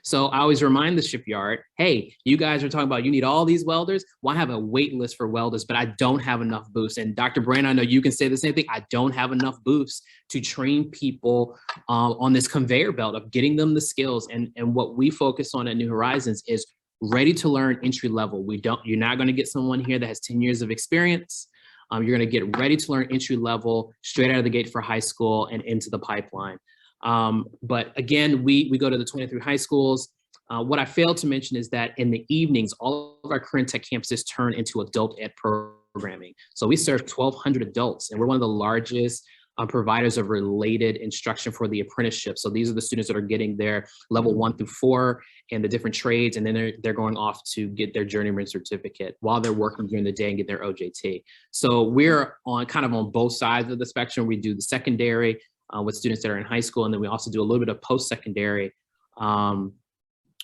So I always remind the shipyard, hey, you guys are talking about you need all these welders. Well, I have a wait list for welders, but I don't have enough booths. And Dr. Brand, I know you can say the same thing. I don't have enough booths to train people on this conveyor belt of getting them the skills. And what we focus on at New Horizons is ready to learn entry level. You're not going to get someone here that has 10 years of experience. You're going to get ready to learn entry level straight out of the gate for high school and into the pipeline. But again, we go to the 23 high schools. What I failed to mention is that in the evenings, all of our current tech campuses turn into adult ed programming. So we serve 1,200 adults, and we're one of the largest providers of related instruction for the apprenticeship. So these are the students that are getting their level 1 through 4 and the different trades, and then they're going off to get their journeyman certificate while they're working during the day and get their OJT. So we're on both sides of the spectrum. We do the secondary with students that are in high school. And then we also do a little bit of post-secondary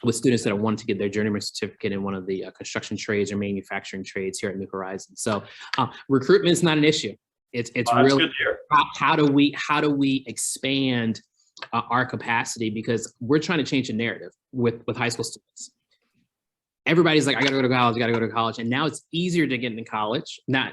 with students that are wanting to get their journeyman certificate in one of the construction trades or manufacturing trades here at New Horizons. So recruitment is not an issue. It's really how do we expand our capacity, because we're trying to change the narrative with high school students. Everybody's like, I gotta go to college, I gotta go to college. And now it's easier to get into college, not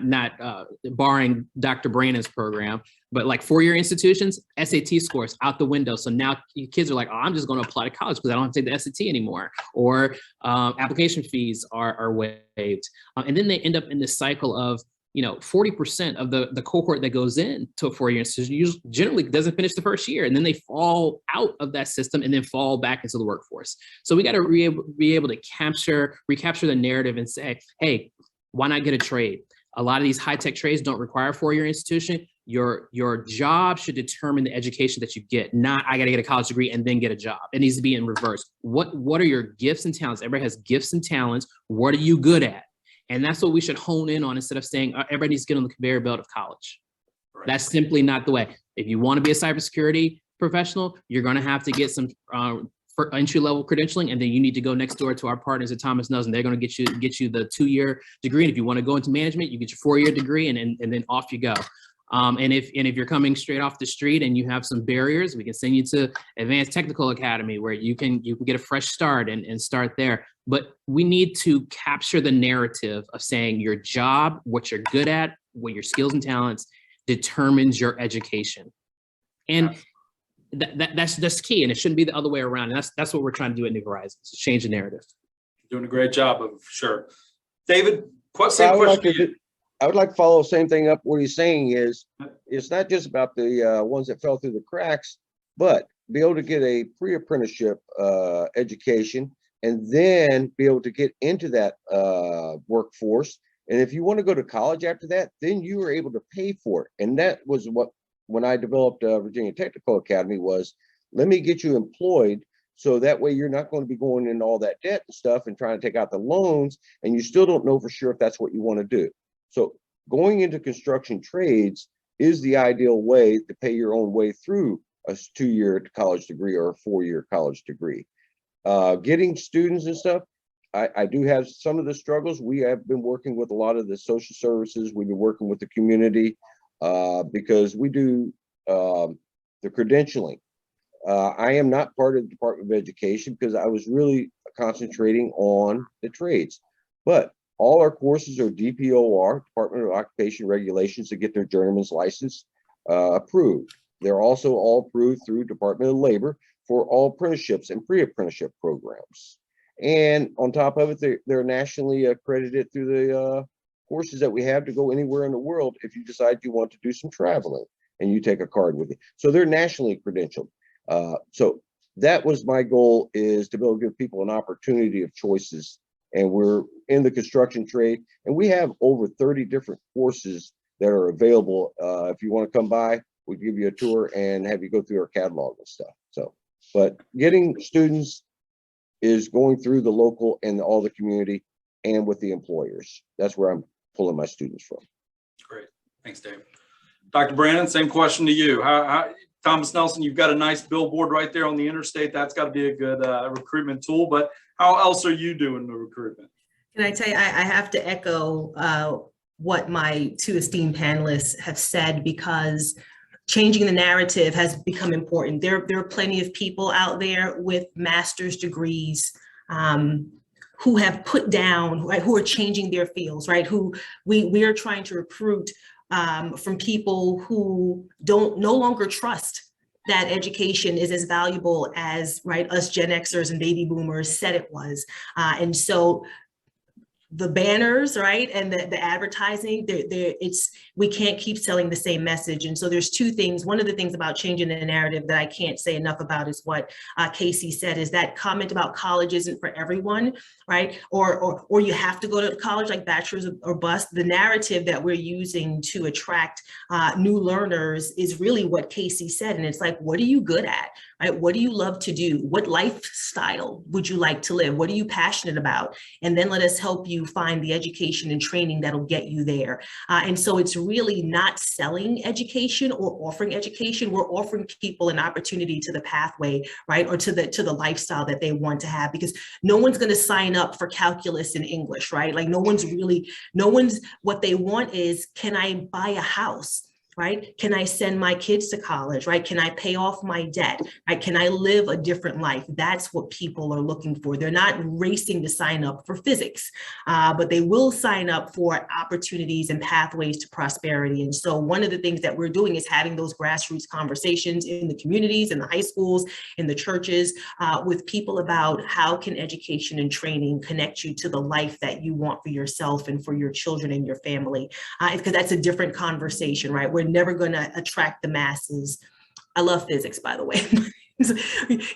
barring Dr. Brandon's program, but like four-year institutions, SAT scores out the window. So now kids are like, oh, I'm just gonna apply to college because I don't have to take the SAT anymore. Or application fees are waived. And then they end up in this cycle of, 40% of the cohort that goes in to a four-year institution generally doesn't finish the first year, and then they fall out of that system and then fall back into the workforce. So we got to be able to recapture the narrative and say, hey, why not get a trade? A lot of these high-tech trades don't require a four-year institution. Your job should determine the education that you get, not I got to get a college degree and then get a job. It needs to be in reverse. What are your gifts and talents? Everybody has gifts and talents. What are you good at? And that's what we should hone in on instead of saying everybody needs to get on the conveyor belt of college. Right. That's simply not the way. If you want to be a cybersecurity professional, you're going to have to get some entry-level credentialing, and then you need to go next door to our partners at Thomas Nelson. They're going to get you the 2-year degree. And if you want to go into management, you get your 4-year degree, and then off you go. And if you're coming straight off the street and you have some barriers, we can send you to Advanced Technical Academy where you can get a fresh start and start there. But we need to capture the narrative of saying your job, what you're good at, what your skills and talents determines your education. And that's key. And it shouldn't be the other way around. And that's what we're trying to do at New Horizons, to change the narrative. Doing a great job of sure. David, same question. I would like to follow the same thing up. What he's saying is, it's not just about the ones that fell through the cracks, but be able to get a pre-apprenticeship education and then be able to get into that workforce. And if you want to go to college after that, then you are able to pay for it. And that was what, when I developed Virginia Technical Academy, was let me get you employed. So that way you're not going to be going into all that debt and stuff and trying to take out the loans, and you still don't know for sure if that's what you want to do. So going into construction trades is the ideal way to pay your own way through a 2-year college degree or a 4-year college degree. Getting students and stuff, I do have some of the struggles. We have been working with a lot of the social services. We've been working with the community because we do the credentialing. I am not part of the Department of Education because I was really concentrating on the trades. But all our courses are DPOR, Department of Occupation Regulations, to get their journeyman's license approved. They're also all approved through Department of Labor for all apprenticeships and pre-apprenticeship programs. And on top of it, they're nationally accredited through the courses that we have to go anywhere in the world if you decide you want to do some traveling and you take a card with you. So they're nationally credentialed. So that was my goal, is to be able to give people an opportunity of choices. And we're in the construction trade, and we have over 30 different courses that are available. If you want to come by, we'll give you a tour and have you go through our catalog and stuff. So, but getting students is going through the local and all the community and with the employers. That's where I'm pulling my students from. Great. Thanks, Dave. Dr. Brandon, same question to you. Thomas Nelson, you've got a nice billboard right there on the interstate. That's got to be a good recruitment tool, but how else are you doing the recruitment? Can I tell you, I have to echo what my two esteemed panelists have said, because changing the narrative has become important. There are plenty of people out there with master's degrees who have put down, right, who are changing their fields, right? Who we are trying to recruit from people who no longer trust that education is as valuable as, right, us Gen Xers and baby boomers said it was. And so the banners, right, and the advertising, we can't keep selling the same message. And so there's two things. One of the things about changing the narrative that I can't say enough about is what Casey said, is that comment about college isn't for everyone, right? Or you have to go to college, like bachelor's or bust. The narrative that we're using to attract new learners is really what Casey said. And it's like, what are you good at, right? What do you love to do? What lifestyle would you like to live? What are you passionate about? And then let us help you you find the education and training that'll get you there. And so it's really not selling education or offering education. We're offering people an opportunity to the pathway, right? Or to the lifestyle that they want to have, because no one's going to sign up for calculus and English, right? Like no one's, what they want is, can I buy a house? Right? Can I send my kids to college, right? Can I pay off my debt, right? Can I live a different life? That's what people are looking for. They're not racing to sign up for physics, but they will sign up for opportunities and pathways to prosperity. And so one of the things that we're doing is having those grassroots conversations in the communities, in the high schools, in the churches, with people about how can education and training connect you to the life that you want for yourself and for your children and your family, because that's a different conversation, right? We're never going to attract the masses. I love physics, by the way.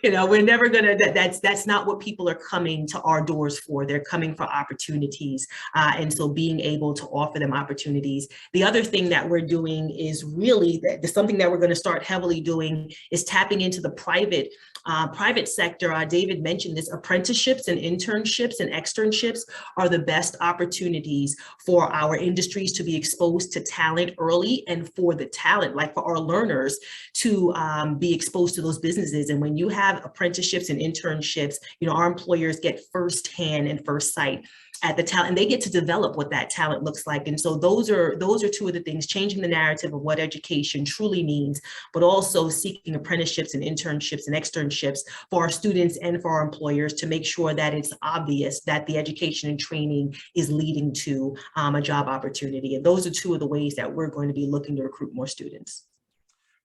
We're never going to, that's not what people are coming to our doors for. They're coming for opportunities. And so being able to offer them opportunities. The other thing that we're doing is really, something that we're going to start heavily doing is tapping into the private sector. David mentioned this, apprenticeships and internships and externships are the best opportunities for our industries to be exposed to talent early, and for the talent, like for our learners, to be exposed to those businesses. And when you have apprenticeships and internships, our employers get firsthand and first sight at the talent, and they get to develop what that talent looks like. And so those are two of the things, changing the narrative of what education truly means, but also seeking apprenticeships and internships and externships for our students and for our employers to make sure that it's obvious that the education and training is leading to a job opportunity. And those are two of the ways that we're going to be looking to recruit more students.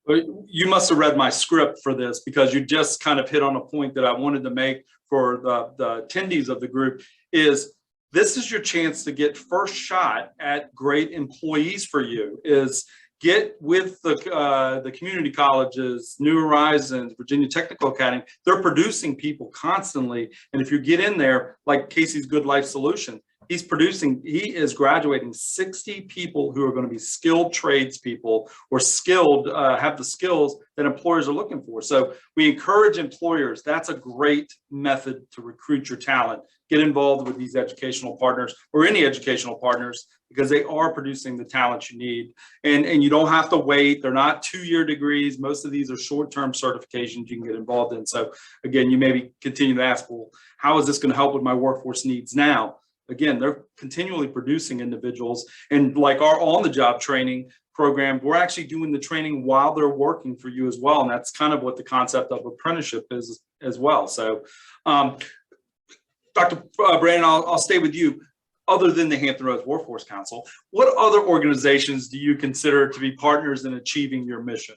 You must have read my script for this, because you just kind of hit on a point that I wanted to make for the attendees of the group. Is this is your chance to get first shot at great employees for you, is get with the community colleges, New Horizons, Virginia Technical Academy. They're producing people constantly. And if you get in there, like Casey's Good Life Solution, he is graduating 60 people who are going to be skilled tradespeople, or skilled, have the skills that employers are looking for. So we encourage employers. That's a great method to recruit your talent. Get involved with these educational partners, or any educational partners, because they are producing the talent you need. And you don't have to wait. They're not 2-year degrees. Most of these are short-term certifications you can get involved in. So again, you maybe continue to ask, well, how is this going to help with my workforce needs now? Again, they're continually producing individuals. And like our on-the-job training program, we're actually doing the training while they're working for you as well. And that's kind of what the concept of apprenticeship is as well. So Dr. Brandon, I'll stay with you. Other than the Hampton Roads Workforce Council, what other organizations do you consider to be partners in achieving your mission?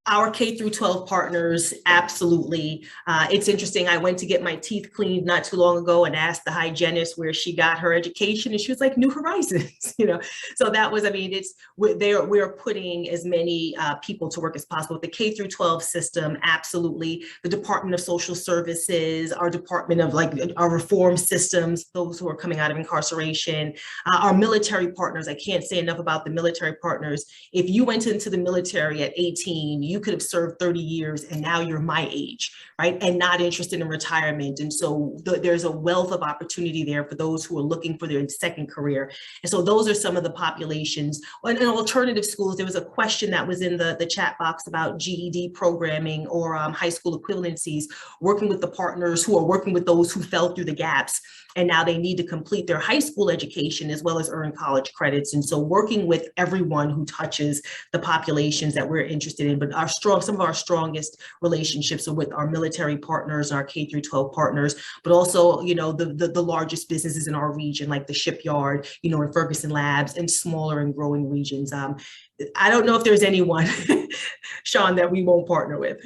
Our K through 12 partners, absolutely. It's interesting. I went to get my teeth cleaned not too long ago and asked the hygienist where she got her education, and she was like, New Horizons, So that was, we're putting as many people to work as possible. With the K through 12 system, absolutely. The Department of Social Services, our Department of our reform systems, those who are coming out of incarceration, our military partners. I can't say enough about the military partners. If you went into the military at 18, you could have served 30 years and now you're my age, right? And not interested in retirement. And so there's a wealth of opportunity there for those who are looking for their second career. And so those are some of the populations. In alternative schools, there was a question that was in the chat box about GED programming or high school equivalencies, working with the partners who are working with those who fell through the gaps. And now they need to complete their high school education as well as earn college credits. And so working with everyone who touches the populations that we're interested in, but some of our strongest relationships are with our military partners, our K through 12 partners, but also, the largest businesses in our region, like the shipyard, and Ferguson Labs, and smaller and growing regions. I don't know if there's anyone, Sean, that we won't partner with.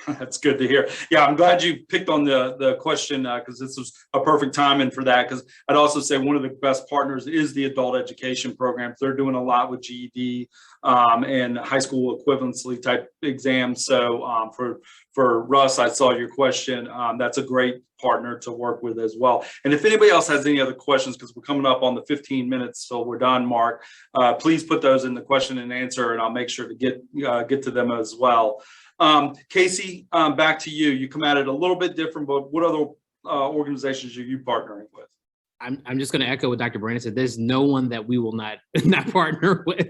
That's good to hear. Yeah, I'm glad you picked on the question, because this was a perfect timing for that. Because I'd also say one of the best partners is the adult education programs. They're doing a lot with GED and high school equivalency type exams. So for Russ, I saw your question. That's a great partner to work with as well. And if anybody else has any other questions, because we're coming up on the 15 minutes, so we're done, Mark, please put those in the question and answer, and I'll make sure to get to them as well. Casey, back to you. You come at it a little bit different, but what other organizations are you partnering with? I'm just going to echo what Dr. Brandon said. There's no one that we will not partner with.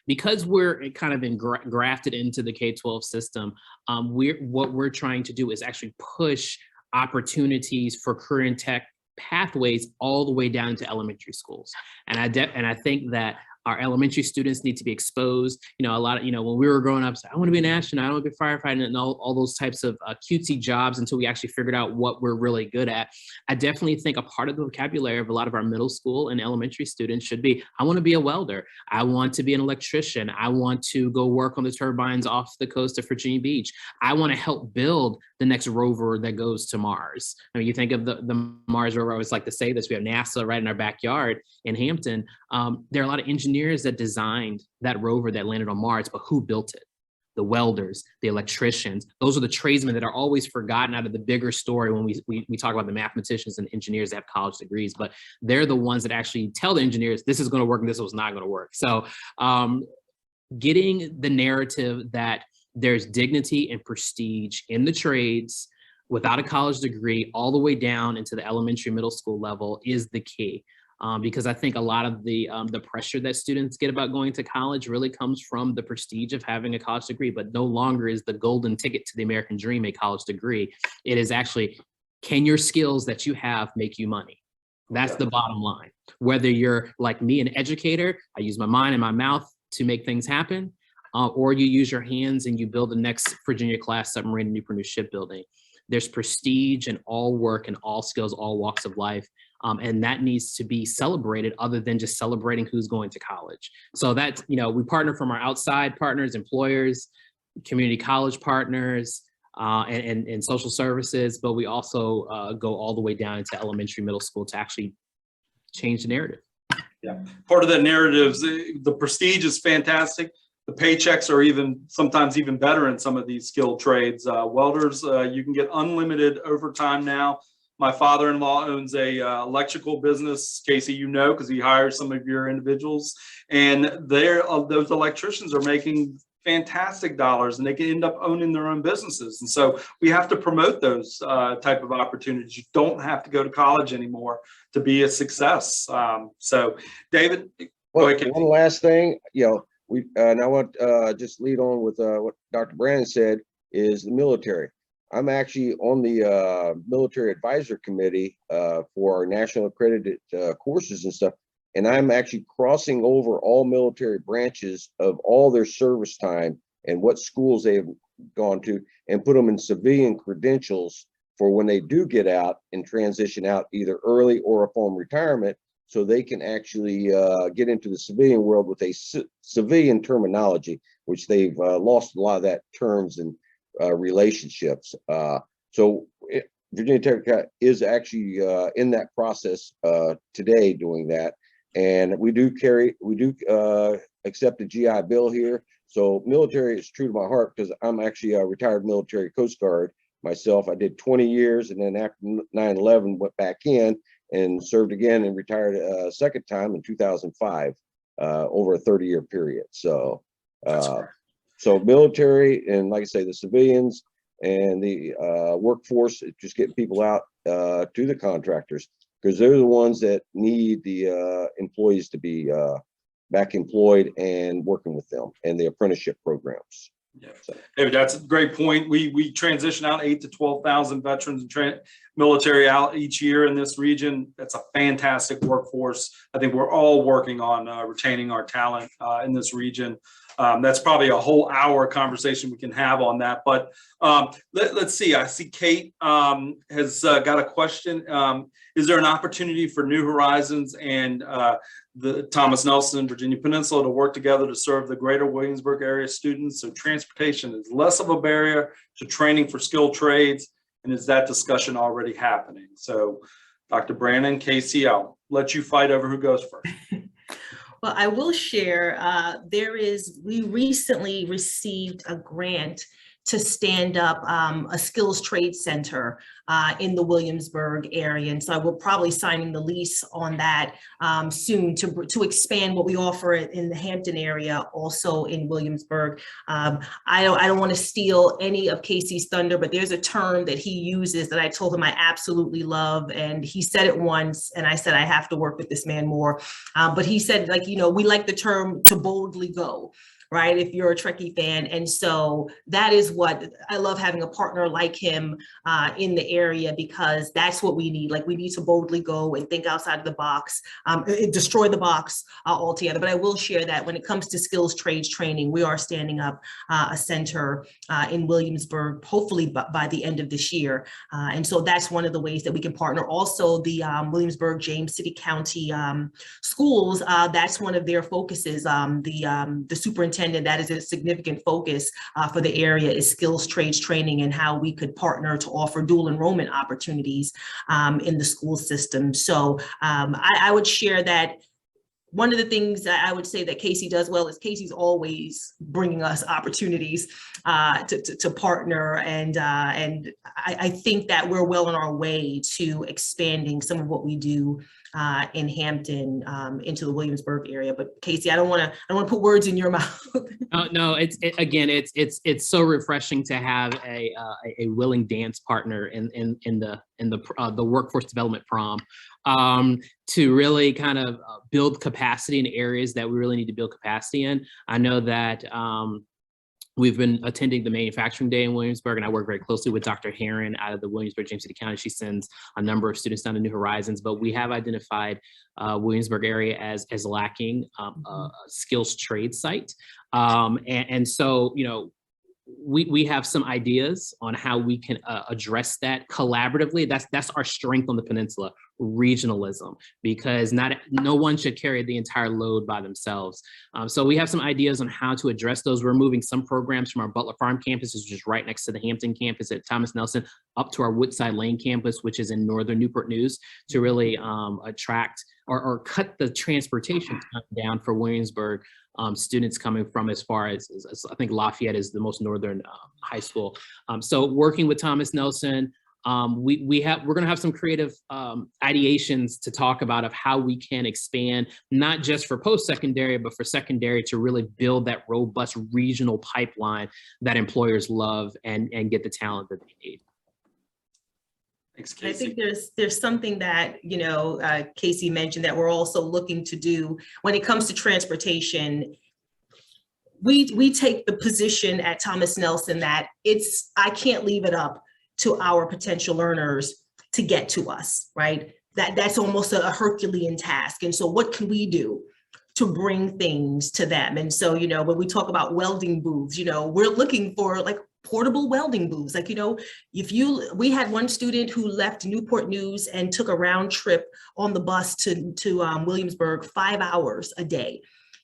Because we're kind of grafted into the K-12 system, what we're trying to do is actually push opportunities for career and tech pathways all the way down to elementary schools. And I think that our elementary students need to be exposed. You know, a lot of, when we were growing up, I want to be an astronaut, I want to be a firefighter, and all those types of cutesy jobs until we actually figured out what we're really good at. I definitely think a part of the vocabulary of a lot of our middle school and elementary students should be, I want to be a welder, I want to be an electrician, I want to go work on the turbines off the coast of Virginia Beach, I want to help build the next rover that goes to Mars. I mean, you think of the Mars rover, I always like to say this, we have NASA right in our backyard in Hampton. There are a lot of engineers that designed that rover that landed on Mars, but who built it? The welders, the electricians. Those are the tradesmen that are always forgotten out of the bigger story when we talk about the mathematicians and engineers that have college degrees, but they're the ones that actually tell the engineers, this is going to work and this was not going to work. So getting the narrative that there's dignity and prestige in the trades without a college degree all the way down into the elementary middle school level is the key. Because I think a lot of the pressure that students get about going to college really comes from the prestige of having a college degree, but no longer is the golden ticket to the American dream a college degree. It is actually, can your skills that you have make you money? That's the bottom line. Whether you're like me, an educator, I use my mind and my mouth to make things happen, or you use your hands and you build the next Virginia-class submarine in Newport News shipbuilding. There's prestige in all work and all skills, all walks of life. And that needs to be celebrated other than just celebrating who's going to college. So that's, we partner from our outside partners, employers, community college partners, and social services, but we also go all the way down into elementary, middle school to actually change the narrative. Yeah, part of the narratives, the prestige is fantastic. The paychecks are sometimes even better in some of these skilled trades. Welders, you can get unlimited overtime now. My father-in-law owns a electrical business, Casey, because he hires some of your individuals, and those electricians are making fantastic dollars, and they can end up owning their own businesses. And so we have to promote those type of opportunities. You don't have to go to college anymore to be a success. So, David, go ahead. One last thing, and I want just lead on with what Dr. Brandon said is the military. I'm actually on the military advisor committee for our national accredited courses and stuff. And I'm actually crossing over all military branches of all their service time and what schools they've gone to and put them in civilian credentials for when they do get out and transition out either early or upon retirement, so they can actually get into the civilian world with a civilian terminology, which they've lost a lot of that terms and relationships. So Virginia Tech is actually in that process today doing that. And we do accept a GI Bill here. So military is true to my heart because I'm actually a retired military Coast Guard myself. I did 20 years and then after 9/11 went back in and served again and retired a second time in 2005 over a 30-year period. So so military and, like I say, the civilians and the workforce, just getting people out to the contractors, because they're the ones that need the employees to be back employed and working with them and the apprenticeship programs. Yeah, David, that's a great point. We transition out 8,000 to 12,000 veterans and military out each year in this region. That's a fantastic workforce. I think we're all working on retaining our talent in this region. That's probably a whole hour conversation we can have on that. But let's see. I see Kate has got a question. Is there an opportunity for New Horizons and the Thomas Nelson Virginia Peninsula to work together to serve the greater Williamsburg area students, so transportation is less of a barrier to training for skilled trades? And is that discussion already happening? So Dr. Brandon, Casey, I'll let you fight over who goes first. Well, I will share, we recently received a grant to stand up a skills trade center in the Williamsburg area. And so we're probably signing the lease on that soon to expand what we offer in the Hampton area, also in Williamsburg. I don't want to steal any of Casey's thunder, but there's a term that he uses that I told him I absolutely love. And he said it once, and I said, I have to work with this man more. But he said, like, we like the term to boldly go. Right, if you're a Trekkie fan. And so that is what I love, having a partner like him in the area, because that's what we need. Like, we need to boldly go and think outside of the box, destroy the box altogether. But I will share that when it comes to skills trades training, we are standing up a center in Williamsburg, hopefully by the end of this year. And so that's one of the ways that we can partner. Also, the Williamsburg, James City County schools, that's one of their focuses. The superintendent, that is a significant focus for the area, is skills trades training and how we could partner to offer dual enrollment opportunities in the school system. So I would share that one of the things that I would say that Casey does well is Casey's always bringing us opportunities to partner, and I think that we're well on our way to expanding some of what we do in Hampton into the Williamsburg area. But Casey, I don't want to put words in your mouth. No, it's so refreshing to have a willing dance partner in the workforce development prom, to really kind of build capacity in areas that we really need to build capacity in. I know that we've been attending the manufacturing day in Williamsburg, and I work very closely with Dr. Herron out of the Williamsburg, James City County. She sends a number of students down to New Horizons, but we have identified Williamsburg area as lacking a skills trade site. And so, we have some ideas on how we can address that collaboratively. That's our strength on the peninsula, regionalism, because no one should carry the entire load by themselves. So we have some ideas on how to address those. We're moving some programs from our Butler Farm campus, which is right next to the Hampton campus at Thomas Nelson, up to our Woodside Lane campus, which is in northern Newport News, to really attract or cut the transportation time down for Williamsburg students coming from as far as I think Lafayette is the most northern high school. So working with Thomas Nelson, we're going to have some creative ideations to talk about of how we can expand, not just for post-secondary, but for secondary, to really build that robust regional pipeline that employers love and get the talent that they need. Thanks, Casey. I think there's something that, Casey mentioned that we're also looking to do when it comes to transportation. We take the position at Thomas Nelson that I can't leave it up to our potential learners to get to us, right? That's almost a Herculean task. And so what can we do to bring things to them? And so, when we talk about welding booths, we're looking for like portable welding booths. Like, we had one student who left Newport News and took a round trip on the bus to Williamsburg, 5 hours a day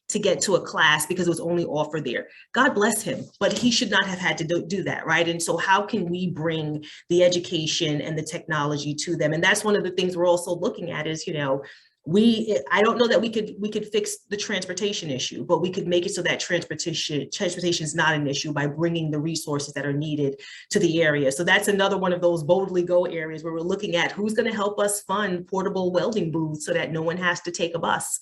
to get to a class because it was only offered there. God bless him, but he should not have had to do that, right? And so how can we bring the education and the technology to them? And that's one of the things we're also looking at is, I don't know that we could fix the transportation issue, but we could make it so that transportation is not an issue by bringing the resources that are needed to the area. So that's another one of those boldly go areas where we're looking at who's going to help us fund portable welding booths so that no one has to take a bus.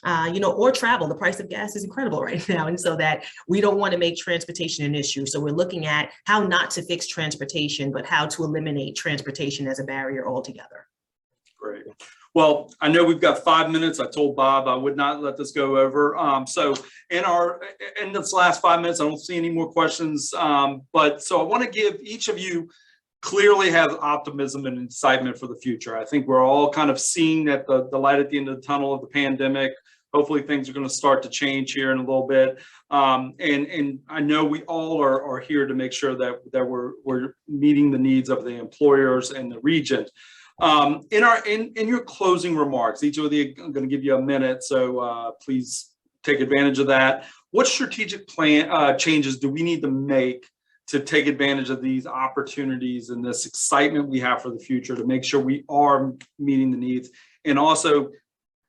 Or travel. The price of gas is incredible right now. And so that we don't want to make transportation an issue. So we're looking at how not to fix transportation, but how to eliminate transportation as a barrier altogether. Great. Well, I know we've got 5 minutes. I told Bob I would not let this go over. So in this last 5 minutes, I don't see any more questions. But so I want to give each of you clearly have optimism and excitement for the future. I think we're all kind of seeing that the light at the end of the tunnel of the pandemic. Hopefully things are going to start to change here in a little bit. And I know we all are here to make sure that we're meeting the needs of the employers and the region. In your closing remarks, each of you, I'm going to give you a minute, so please take advantage of that. What strategic plan changes do we need to make to take advantage of these opportunities and this excitement we have for the future to make sure we are meeting the needs, and also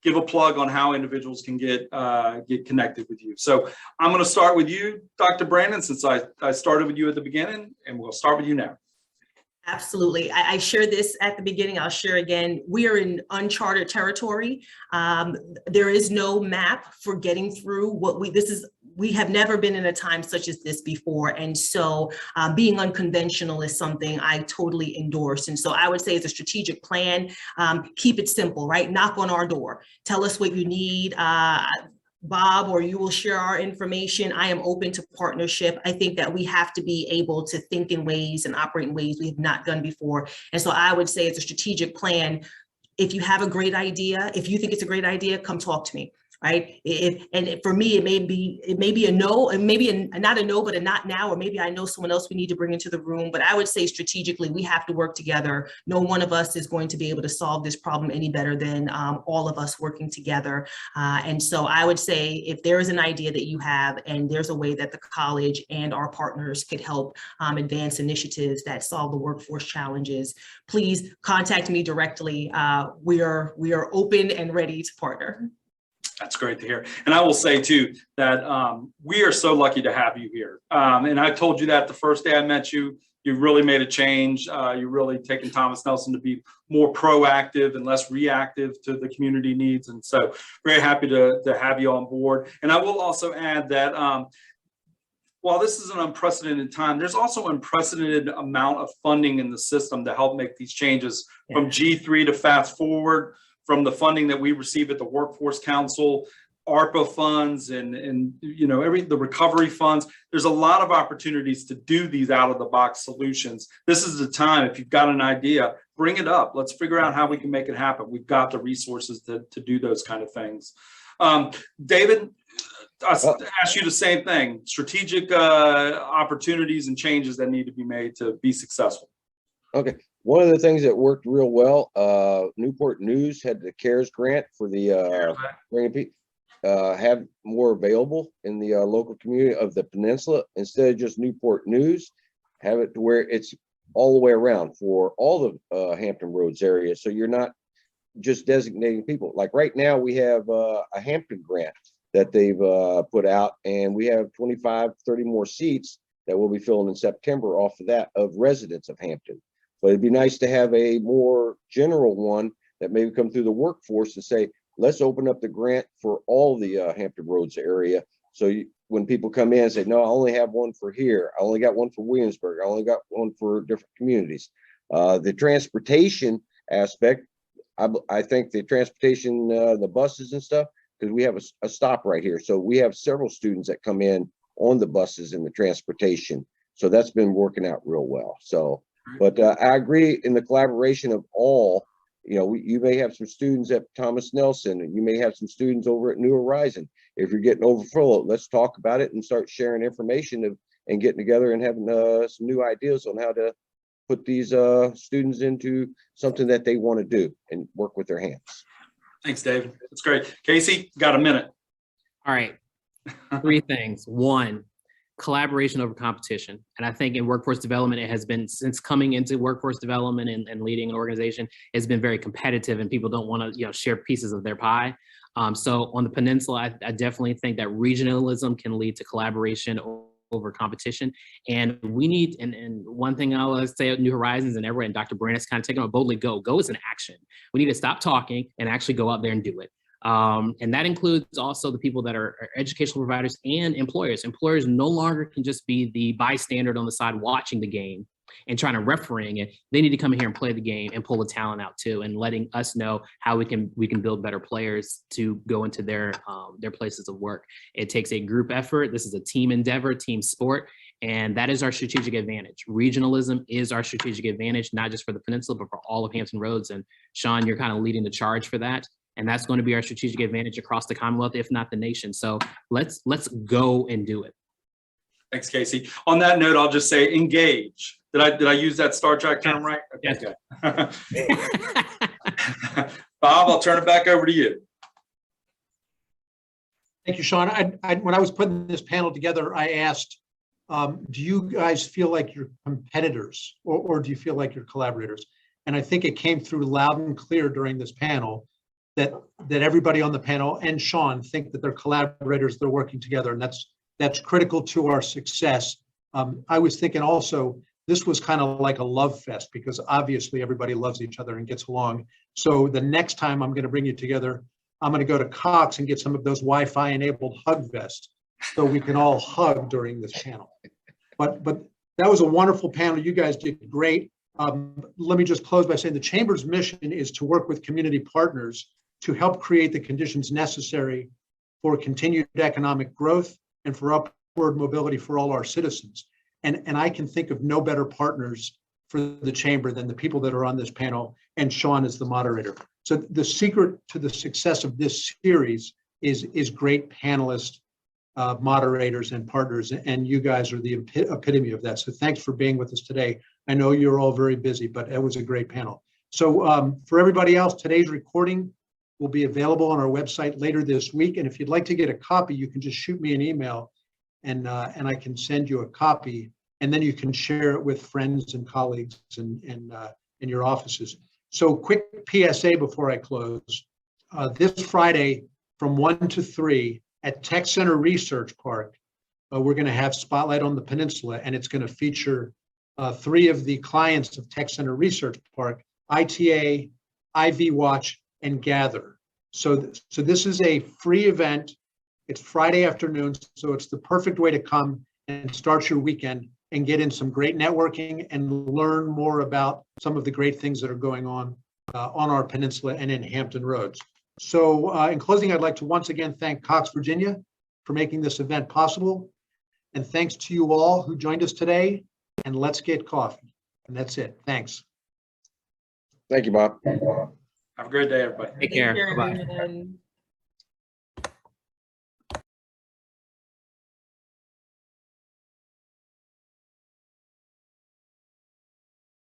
give a plug on how individuals can get connected with you. So I'm going to start with you, Dr. Brandon, since I started with you at the beginning, and we'll start with you now. Absolutely. I shared this at the beginning. I'll share again. We are in uncharted territory. There is no map for getting through what we have never been in a time such as this before. And so being unconventional is something I totally endorse. And so I would say it's a strategic plan. Keep it simple, right? Knock on our door. Tell us what you need. Bob, or you will share our information. I am open to partnership. I think that we have to be able to think in ways and operate in ways we have not done before. And so I would say it's a strategic plan. If you have a great idea, if you think it's a great idea, come talk to me. Right. For me, it may be a no, and maybe not a no, but a not now, or maybe I know someone else we need to bring into the room. But I would say strategically, we have to work together. No one of us is going to be able to solve this problem any better than all of us working together. And so I would say if there is an idea that you have, and there's a way that the college and our partners could help advance initiatives that solve the workforce challenges, please contact me directly. We are open and ready to partner. That's great to hear. And I will say too, that we are so lucky to have you here. And I told you that the first day I met you. You really made a change. You're really taking Thomas Nelson to be more proactive and less reactive to the community needs. And so very happy to have you on board. And I will also add that while this is an unprecedented time, there's also an unprecedented amount of funding in the system to help make these changes from G3 to fast forward, from the funding that we receive at the Workforce Council, ARPA funds, and the recovery funds. There's a lot of opportunities to do these out-of-the-box solutions. This is the time, if you've got an idea, bring it up. Let's figure out how we can make it happen. We've got the resources to do those kind of things. David, I ask you the same thing. Strategic opportunities and changes that need to be made to be successful. Okay. One of the things that worked real well, Newport News had the CARES grant for the bringing people, have more available in the local community of the peninsula. Instead of just Newport News, have it to where it's all the way around for all the Hampton Roads area. So you're not just designating people. Like right now, we have a Hampton grant that they've put out, and we have 25, 30 more seats that we'll be filling in September off of that, of residents of Hampton. But it'd be nice to have a more general one that maybe come through the workforce and say, let's open up the grant for all the Hampton Roads area. So when people come in and say, no, I only have one for here. I only got one for Williamsburg. I only got one for different communities. The transportation aspect, I think the transportation, the buses and stuff, because we have a stop right here. So we have several students that come in on the buses and the transportation. So that's been working out real well. So, but I agree in the collaboration of all, you may have some students at Thomas Nelson, and you may have some students over at New Horizon. If you're getting overflow, let's talk about it and start sharing information and getting together and having some new ideas on how to put these students into something that they want to do and work with their hands. Thanks, David. That's great. Casey, got a minute. All right. 3 things. 1, collaboration over competition. And I think in workforce development, it has been, since coming into workforce development and leading an organization, it's been very competitive, and people don't want to share pieces of their pie. So on the peninsula, I definitely think that regionalism can lead to collaboration over competition. And we need, and one thing I'll say at New Horizons and everywhere, and Dr. Brandon's kind of taking on boldly, go is an action. We need to stop talking and actually go out there and do it. And that includes also the people that are educational providers and employers. Employers no longer can just be the bystander on the side watching the game and trying to refereeing it. They need to come in here and play the game and pull the talent out too, and letting us know how we can build better players to go into their places of work. It takes a group effort. This is a team endeavor, team sport. And that is our strategic advantage. Regionalism is our strategic advantage, not just for the peninsula, but for all of Hampton Roads. And Sean, you're kind of leading the charge for that. And that's going to be our strategic advantage across the Commonwealth, if not the nation. So let's go and do it. Thanks, Casey. On that note, I'll just say engage. Did I use that Star Trek term right? Okay, yes. Good. Bob, I'll turn it back over to you. Thank you, Sean. When I was putting this panel together, I asked, do you guys feel like you're competitors or do you feel like you're collaborators? And I think it came through loud and clear during this panel that everybody on the panel and Sean think that they're collaborators, they're working together, and that's critical to our success. I was thinking also, this was kind of like a love fest because obviously everybody loves each other and gets along. So the next time I'm going to bring you together, I'm going to go to Cox and get some of those Wi-Fi enabled hug vests so we can all hug during this panel. But that was a wonderful panel. You guys did great. Let me just close by saying the Chamber's mission is to work with community partners to help create the conditions necessary for continued economic growth and for upward mobility for all our citizens. And I can think of no better partners for the Chamber than the people that are on this panel, and Sean is the moderator. So the secret to the success of this series is great panelists, moderators, and partners, and you guys are the epitome of that. So thanks for being with us today. I know you're all very busy, but it was a great panel. So for everybody else, today's recording will be available on our website later this week. And if you'd like to get a copy, you can just shoot me an email and I can send you a copy, and then you can share it with friends and colleagues and in your offices. So quick PSA before I close. This Friday from 1 to 3 at Tech Center Research Park, we're going to have Spotlight on the Peninsula, and it's going to feature 3 of the clients of Tech Center Research Park, ITA, IV Watch, and Gather. So this is a free event. It's Friday afternoon, so it's the perfect way to come and start your weekend and get in some great networking and learn more about some of the great things that are going on our peninsula and in Hampton Roads. So in closing, I'd like to once again thank Cox, Virginia for making this event possible. And thanks to you all who joined us today, and let's get coffee. And that's it. Thanks. Thank you, Bob. Have a great day, everybody. Take care. Bye-bye. everyone.